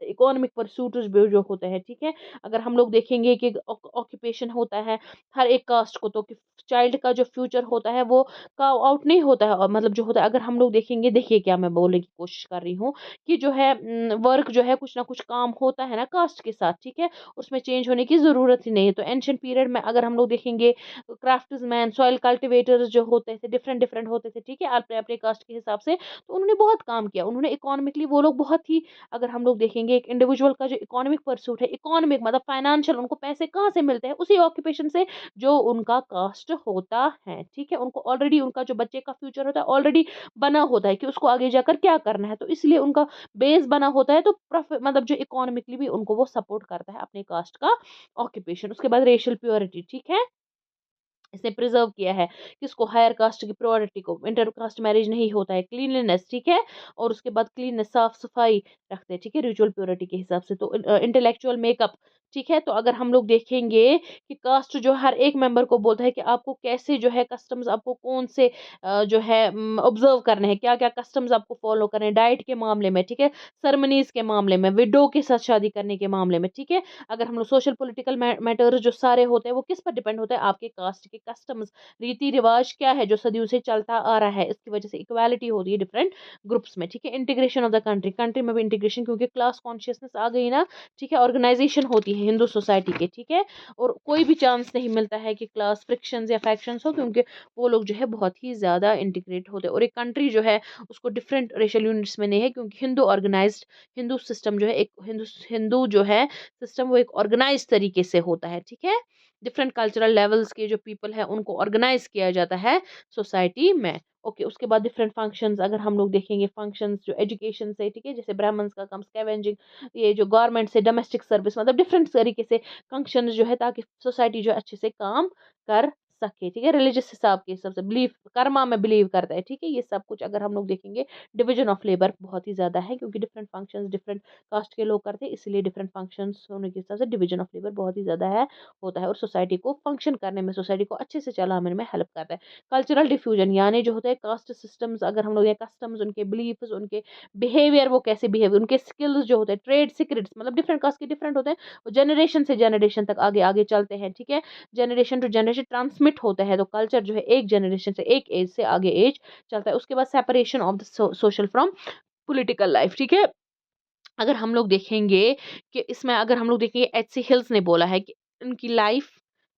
A: इकोनॉमिक परसूट्स भी जो होते हैं, ठीक है। अगर हम लोग देखेंगे कि ऑक्यूपेशन होता है हर एक कास्ट को, तो कि चाइल्ड का जो फ्यूचर होता है वो का आउट नहीं होता है। और मतलब जो होता है अगर हम लोग देखेंगे, देखिए क्या मैं बोलने की कोशिश कर रही हूँ कि जो है वर्क जो है कुछ ना कुछ काम होता है ना कास्ट के साथ, ठीक है, उसमें चेंज होने की जरूरत ही नहीं है। तो एंशियंट पीरियड में अगर हम लोग देखेंगे क्राफ्ट्समैन, सॉइल कल्टिवेटर्स जो होते थे डिफरेंट डिफरेंट होते थे, ठीक है, अपने अपने कास्ट के हिसाब से, तो उन्होंने बहुत काम किया। उन्होंने इकोनॉमिकली वो लोग बहुत ही, अगर हम लोग देखेंगे एक इंडिविजुअल का जो इकोनॉमिक परसूट है, इकोनॉमिक मतलब फाइनेंशियल, उनको पैसे कहाँ से मिलते हैं, उसी ऑक्यूपेशन से जो उनका कास्ट होता है, ठीक है। उनको ऑलरेडी उनका जो बच्चे का फ्यूचर होता है ऑलरेडी बना होता है कि उसको आगे जाकर क्या करना है, तो इसलिए उनका बेस बना होता है। तो मतलब जो इकोनॉमिकली भी उनको वो सपोर्ट करता है अपने कास्ट का ऑक्यूपेशन। उसके बाद रेशियल प्योरिटी, ठीक है, इसने प्रिजर्व किया है कि उसको हायर कास्ट की प्रायोरिटी को, इंटर कास्ट मैरिज नहीं होता है। क्लीनलीनेस, ठीक है, और उसके बाद क्लीननेस, साफ सफाई रखते हैं, ठीक है, रिचुअल प्योरिटी के हिसाब से। तो इंटेलेक्चुअल मेकअप, ठीक है। तो अगर हम लोग देखेंगे कि कास्ट जो हर एक मेंबर को बोलता है कि आपको कैसे जो है कस्टम्स, आपको कौन से जो है ऑब्जर्व करने हैं, क्या क्या कस्टम्स आपको फॉलो करने हैं डाइट के मामले में, ठीक है, सरमनीज के मामले में, विडो के साथ शादी करने के मामले में, ठीक है। अगर हम लोग सोशल पॉलिटिकल मैटर्स जो सारे होते हैं वो किस पर डिपेंड होता है, आपके कास्ट के कस्टम्स, रीति रिवाज क्या है जो सदियों से चलता आ रहा है। इसकी वजह से इक्वालिटी होती है डिफरेंट ग्रुप्स में, ठीक है। Integration of the country, country में भी इंटीग्रेशन, क्योंकि क्लास कॉन्शियसनेस आ गई ना, ठीक है। ऑर्गेनाइजेशन होती है हिंदू सोसाइटी के, ठीक है। और कोई भी चांस नहीं मिलता है कि क्लास फ्रिक्शंस या फैक्शंस हो, क्योंकि वो लोग जो है बहुत ही ज्यादा इंटीग्रेट होते हैं। और एक कंट्री जो है उसको डिफरेंट रेशियल यूनिट्स में नहीं है, क्योंकि हिंदू ऑर्गेनाइज्ड, हिंदू सिस्टम जो है एक हिंदू हिंदू जो है सिस्टम वो एक ऑर्गेनाइज तरीके से होता है, ठीक है। डिफरेंट कल्चरल लेवल्स के जो पीपल है उनको ऑर्गेनाइज किया जाता है सोसाइटी में। ओके, उसके बाद डिफरेंट फंक्शंस अगर हम लोग देखेंगे, फंक्शंस जो एजुकेशन से, ठीक है, जैसे ब्राह्मण्स का काम स्कैवेंजिंग, ये जो गवर्नमेंट से डोमेस्टिक सर्विस, मतलब डिफरेंट तरीके से फंक्शंस जो है ताकि सोसाइटी जो है अच्छे से काम कर सके, ठीक है। रिलीजियस हिसाब के हिसाब से बिलीव, कर्मा में बिलीव करता है, ठीक है। ये सब कुछ अगर हम लोग देखेंगे, डिवीजन ऑफ लेबर बहुत ही ज्यादा है, क्योंकि डिफरेंट फंक्शंस डिफरेंट कास्ट के लोग करते हैं, इसलिए डिफरेंट फंक्शंस होने के हिसाब से डिवीजन ऑफ लेबर बहुत ही ज्यादा है, होता है। और सोसाइटी को फंक्शन करने में, सोसाइटी को अच्छे से चलाने में हेल्प करता है। कल्चरल डिफ्यूजन, यानी जो होता है कास्ट सिस्टम्स, अगर हम लोग या कस्टम्स, उनके बिलीफ्स, उनके बिहेवियर, वो कैसे बिहेव, उनके स्किल्स जो होते हैं, ट्रेड सीक्रेट्स, मतलब डिफरेंट कास्ट के डिफरेंट होते हैं, वो जनरेशन से जनरेशन तक आगे आगे चलते हैं, ठीक है। जनरेशन टू जनरेशन ट्रांसमिट होता है। तो कल्चर जो है एक जनरेशन से, एक एज से आगे एज चलता है। उसके बाद separation of the social from political life, ठीक है। अगर हम लोग देखेंगे कि इसमें अगर हम लोग देखेंगे एच सी हिल्स ने बोला है कि उनकी लाइफ,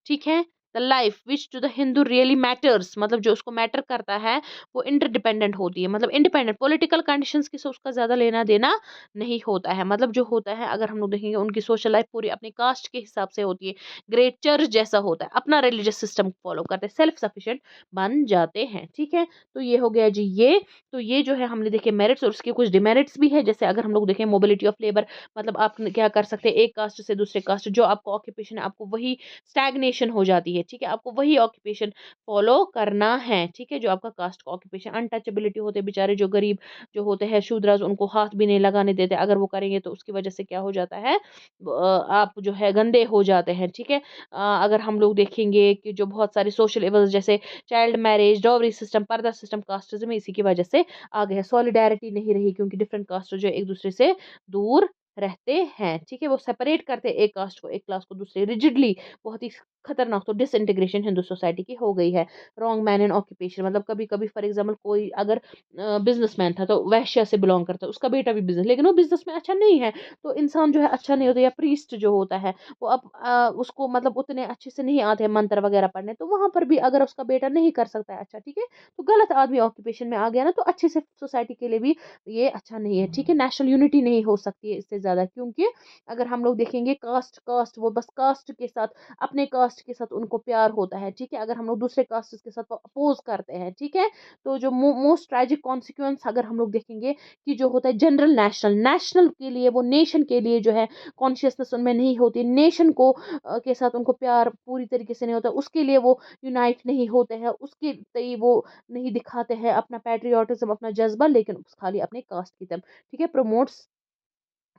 A: ठीक है, the life which to the Hindu really matters, मतलब जो उसको मैटर करता है वो इंटरडिपेंडेंट होती है, मतलब इंडिपेंडेंट पॉलिटिकल कंडीशंस की से उसका ज्यादा लेना देना नहीं होता है। मतलब जो होता है अगर हम लोग देखेंगे उनकी सोशल लाइफ पूरी अपनी कास्ट के हिसाब से होती है, ग्रेट चर्च जैसा होता है, अपना रिलीजियस सिस्टम फॉलो करते हैं, सेल्फ सफिशिएंट बन जाते हैं, ठीक है। तो ये हो गया जी ये। तो ये जो है हमने देखे मेरिट्स, और उसके कुछ डिमेरिट्स भी है। जैसे अगर हम लोग देखें मोबिलिटी ऑफ लेबर, मतलब आप क्या कर सकते हैं एक कास्ट से दूसरे कास्ट, जो आपको ऑक्यूपेशन है आपको वही स्टैग्नेशन हो जाती है, ठीक है, आपको वही ऑक्यूपेशन फॉलो करना है, ठीक है, जो आपका कास्ट का ऑक्यूपेशन। अनटचेबिलिटी होते हैं बेचारे जो गरीब जो होते हैं शूद्राज, उनको हाथ भी नहीं लगाने देते, अगर वो करेंगे तो उसकी वजह से क्या हो जाता है, आप जो है गंदे हो जाते हैं, ठीक है। अगर हम लोग देखेंगे कि जो बहुत सारे सोशल इवल्स जैसे चाइल्ड मैरिज, डॉवरी सिस्टम, पर्दा सिस्टम, कास्टिज्म, इसी की वजह से आ गए हैं। सॉलिडारिटी नहीं रही क्योंकि डिफरेंट कास्ट जो एक दूसरे से दूर रहते हैं, ठीक है, वो सेपरेट करते हैं एक कास्ट को, एक क्लास को दूसरे, रिजिडली, बहुत ही खतरनाक। तो डिसइंटीग्रेशन हिंदू सोसाइटी की हो गई है। रॉन्ग मैन इन ऑक्यूपेशन, मतलब कभी कभी फॉर एग्जांपल कोई अगर बिजनेसमैन था तो वैश्य से बिलोंग करता है, उसका बेटा भी बिजनेस, लेकिन वो बिजनेस में अच्छा नहीं है, तो इंसान जो है अच्छा नहीं होता। या प्रीस्ट जो होता है वो अब उसको मतलब उतने अच्छे से नहीं आते हैं मंत्र वगैरह पढ़ने, तो वहां पर भी अगर उसका बेटा नहीं कर सकता है अच्छा, ठीक है, तो गलत आदमी ऑक्यूपेशन में आ गया ना, तो अच्छे से सोसाइटी के लिए भी ये अच्छा नहीं है, ठीक है। नेशनल यूनिटी नहीं हो सकती है इससे ज्यादा, क्योंकि अगर हम लोग देखेंगे कास्ट कास्ट वो बस कास्ट के साथ, अपने कास्ट के साथ उनको प्यार होता है, ठीक है। अगर हम लोग दूसरे कास्ट के साथ अपोज करते हैं, ठीक है, तो जो मोस्ट ट्रेजिक कॉन्सिक्वेंस अगर हम लोग देखेंगे कि जो होता है जनरल नेशनल, नेशनल के लिए, वो नेशन के लिए जो है कॉन्शियसनेस उनमें नहीं होती, नेशन को के साथ उनको प्यार पूरी तरीके से नहीं होता, उसके लिए वो यूनाइट नहीं होते हैं, उसके तय वो नहीं दिखाते हैं अपना पैट्रियोटिज्म, अपना जज्बा, लेकिन खाली अपने कास्ट की तरफ, ठीक है, प्रमोट्स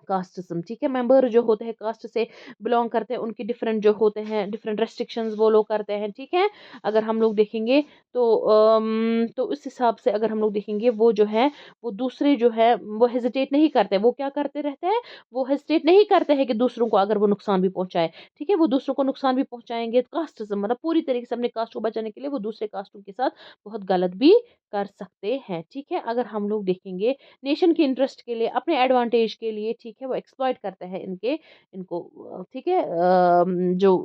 A: कास्टिज्म, ठीक है। मेंबर जो होते हैं कास्ट से बिलोंग करते हैं, उनकी डिफरेंट जो होते हैं डिफरेंट रेस्ट्रिक्शंस वो लोग करते हैं, ठीक है। अगर हम लोग देखेंगे तो उस हिसाब से अगर हम लोग देखेंगे वो जो है वो दूसरे जो है वो हेजिटेट नहीं करते, वो क्या करते रहते हैं, वो हेजिटेट नहीं करते हैं कि दूसरों को अगर वो नुकसान भी पहुंचाए, ठीक है, वो दूसरों को नुकसान भी पहुंचाएंगे। कास्टिज्म मतलब पूरी तरीके से अपने कास्ट को बचाने के लिए वो दूसरे कास्टों के साथ बहुत गलत भी कर सकते हैं, ठीक है। अगर हम लोग देखेंगे नेशन के इंटरेस्ट के लिए, अपने एडवांटेज के लिए, ठीक है, वो एक्सप्लॉइट करते हैं इनको, ठीक है। जो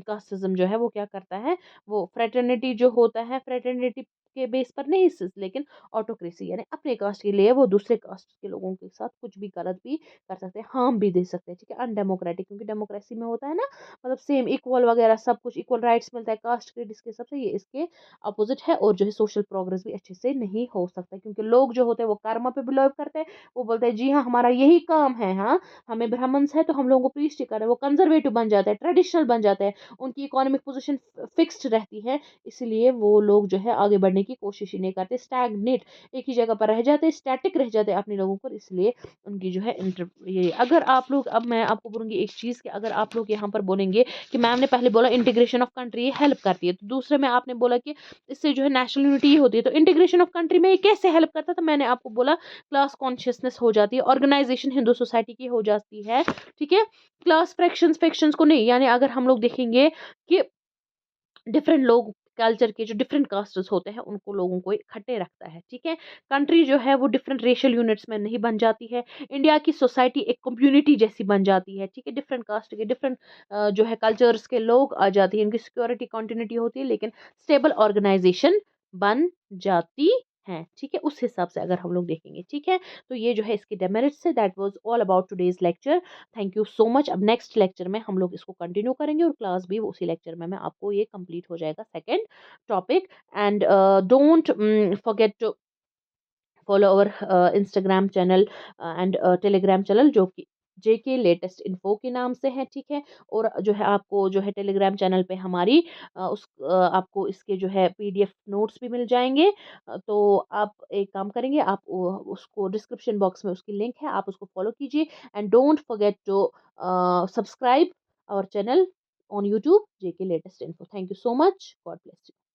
A: कास्टिज्म जो है वो क्या करता है, वो फ्रेटर्निटी जो होता है, फ्रेटर्निटी के बेस पर नहीं लेकिन ऑटोक्रेसी, यानी अपने कास्ट के लिए वो दूसरे कास्ट के लोगों के साथ कुछ भी गलत भी कर सकते हैं, हार्म भी दे सकते हैं, ठीक है। अनडेमोक्रेटिक, क्योंकि डेमोक्रेसी में होता है ना, मतलब सेम इक्वल वगैरह सब कुछ, इक्वल राइट्स मिलता है कास्ट के जिसके हिसाब से, ये इसके अपोजिट है। और जो है सोशल प्रोग्रेस भी अच्छे से नहीं हो सकता, क्योंकि लोग जो होते हैं वो कर्म पे बिलीव करते हैं, वो बोलते हैं जी हाँ हमारा यही काम है, हाँ हमें ब्राह्मण्स है तो हम लोगों को प्रीस्ट ही करना है, वो कंजर्वेटिव बन जाते हैं, ट्रेडिशनल बन जाते हैं, उनकी इकोनॉमिक पोजीशन फिक्स्ड रहती है, इसलिए वो लोग जो है आगे बढ़ने की कोशिश ही नहीं करते, स्टैग्नेट एक ही जगह पर रह जाते, स्टैटिक रह जाते अपने लोगों पर, इसलिए उनकी जो है ये। अगर आप लोग, अब मैं आपको बोलूंगी एक चीज कि अगर आप लोग यहाँ पर बोलेंगे कि मैम ने पहले बोला इंटीग्रेशन ऑफ कंट्री हेल्प करती है, तो दूसरे में आपने बोला कि इससे जो है नेशनल यूनिटी होती है, तो इंटीग्रेशन ऑफ कंट्री में ये कैसे हेल्प करता, तो मैंने आपको बोला क्लास कॉन्शियसनेस हो जाती है, ऑर्गेनाइजेशन हिंदू सोसाइटी की हो जाती है, ठीक है। क्लास फ्रैक्शंस फैक्शंस को नहीं, यानी अगर हम लोग देखेंगे कि डिफरेंट लोग कल्चर के जो डिफरेंट कास्ट्स होते हैं उनको लोगों को इकट्ठे रखता है, ठीक है। कंट्री जो है वो डिफरेंट रेशियल यूनिट्स में नहीं बन जाती है, इंडिया की सोसाइटी एक कम्युनिटी जैसी बन जाती है, ठीक है। डिफरेंट कास्ट के डिफरेंट जो है कल्चर्स के लोग आ जाते हैं, इनकी सिक्योरिटी कंटिन्यूटी होती है, लेकिन स्टेबल ऑर्गेनाइजेशन बन जाती है, ठीक है, उस हिसाब से अगर हम लोग देखेंगे, ठीक है। तो ये जो है इसके डेमेरिट्स है। That was all about today's lecture. Thank you so much. अब नेक्स्ट लेक्चर में हम लोग इसको कंटिन्यू करेंगे, और क्लास भी उसी लेक्चर में मैं आपको ये कंप्लीट हो जाएगा second topic. And don't forget to follow our Instagram channel and Telegram channel, जो कि जेके लेटेस्ट इन्फो के नाम से है, ठीक है। और जो है आपको जो है टेलीग्राम चैनल पे हमारी आपको इसके जो है पीडीएफ नोट्स भी मिल जाएंगे। तो आप एक काम करेंगे, आप उसको डिस्क्रिप्शन बॉक्स में उसकी लिंक है, आप उसको फॉलो कीजिए। And don't forget to subscribe our channel on YouTube JK latest info. Thank you so much, God bless you.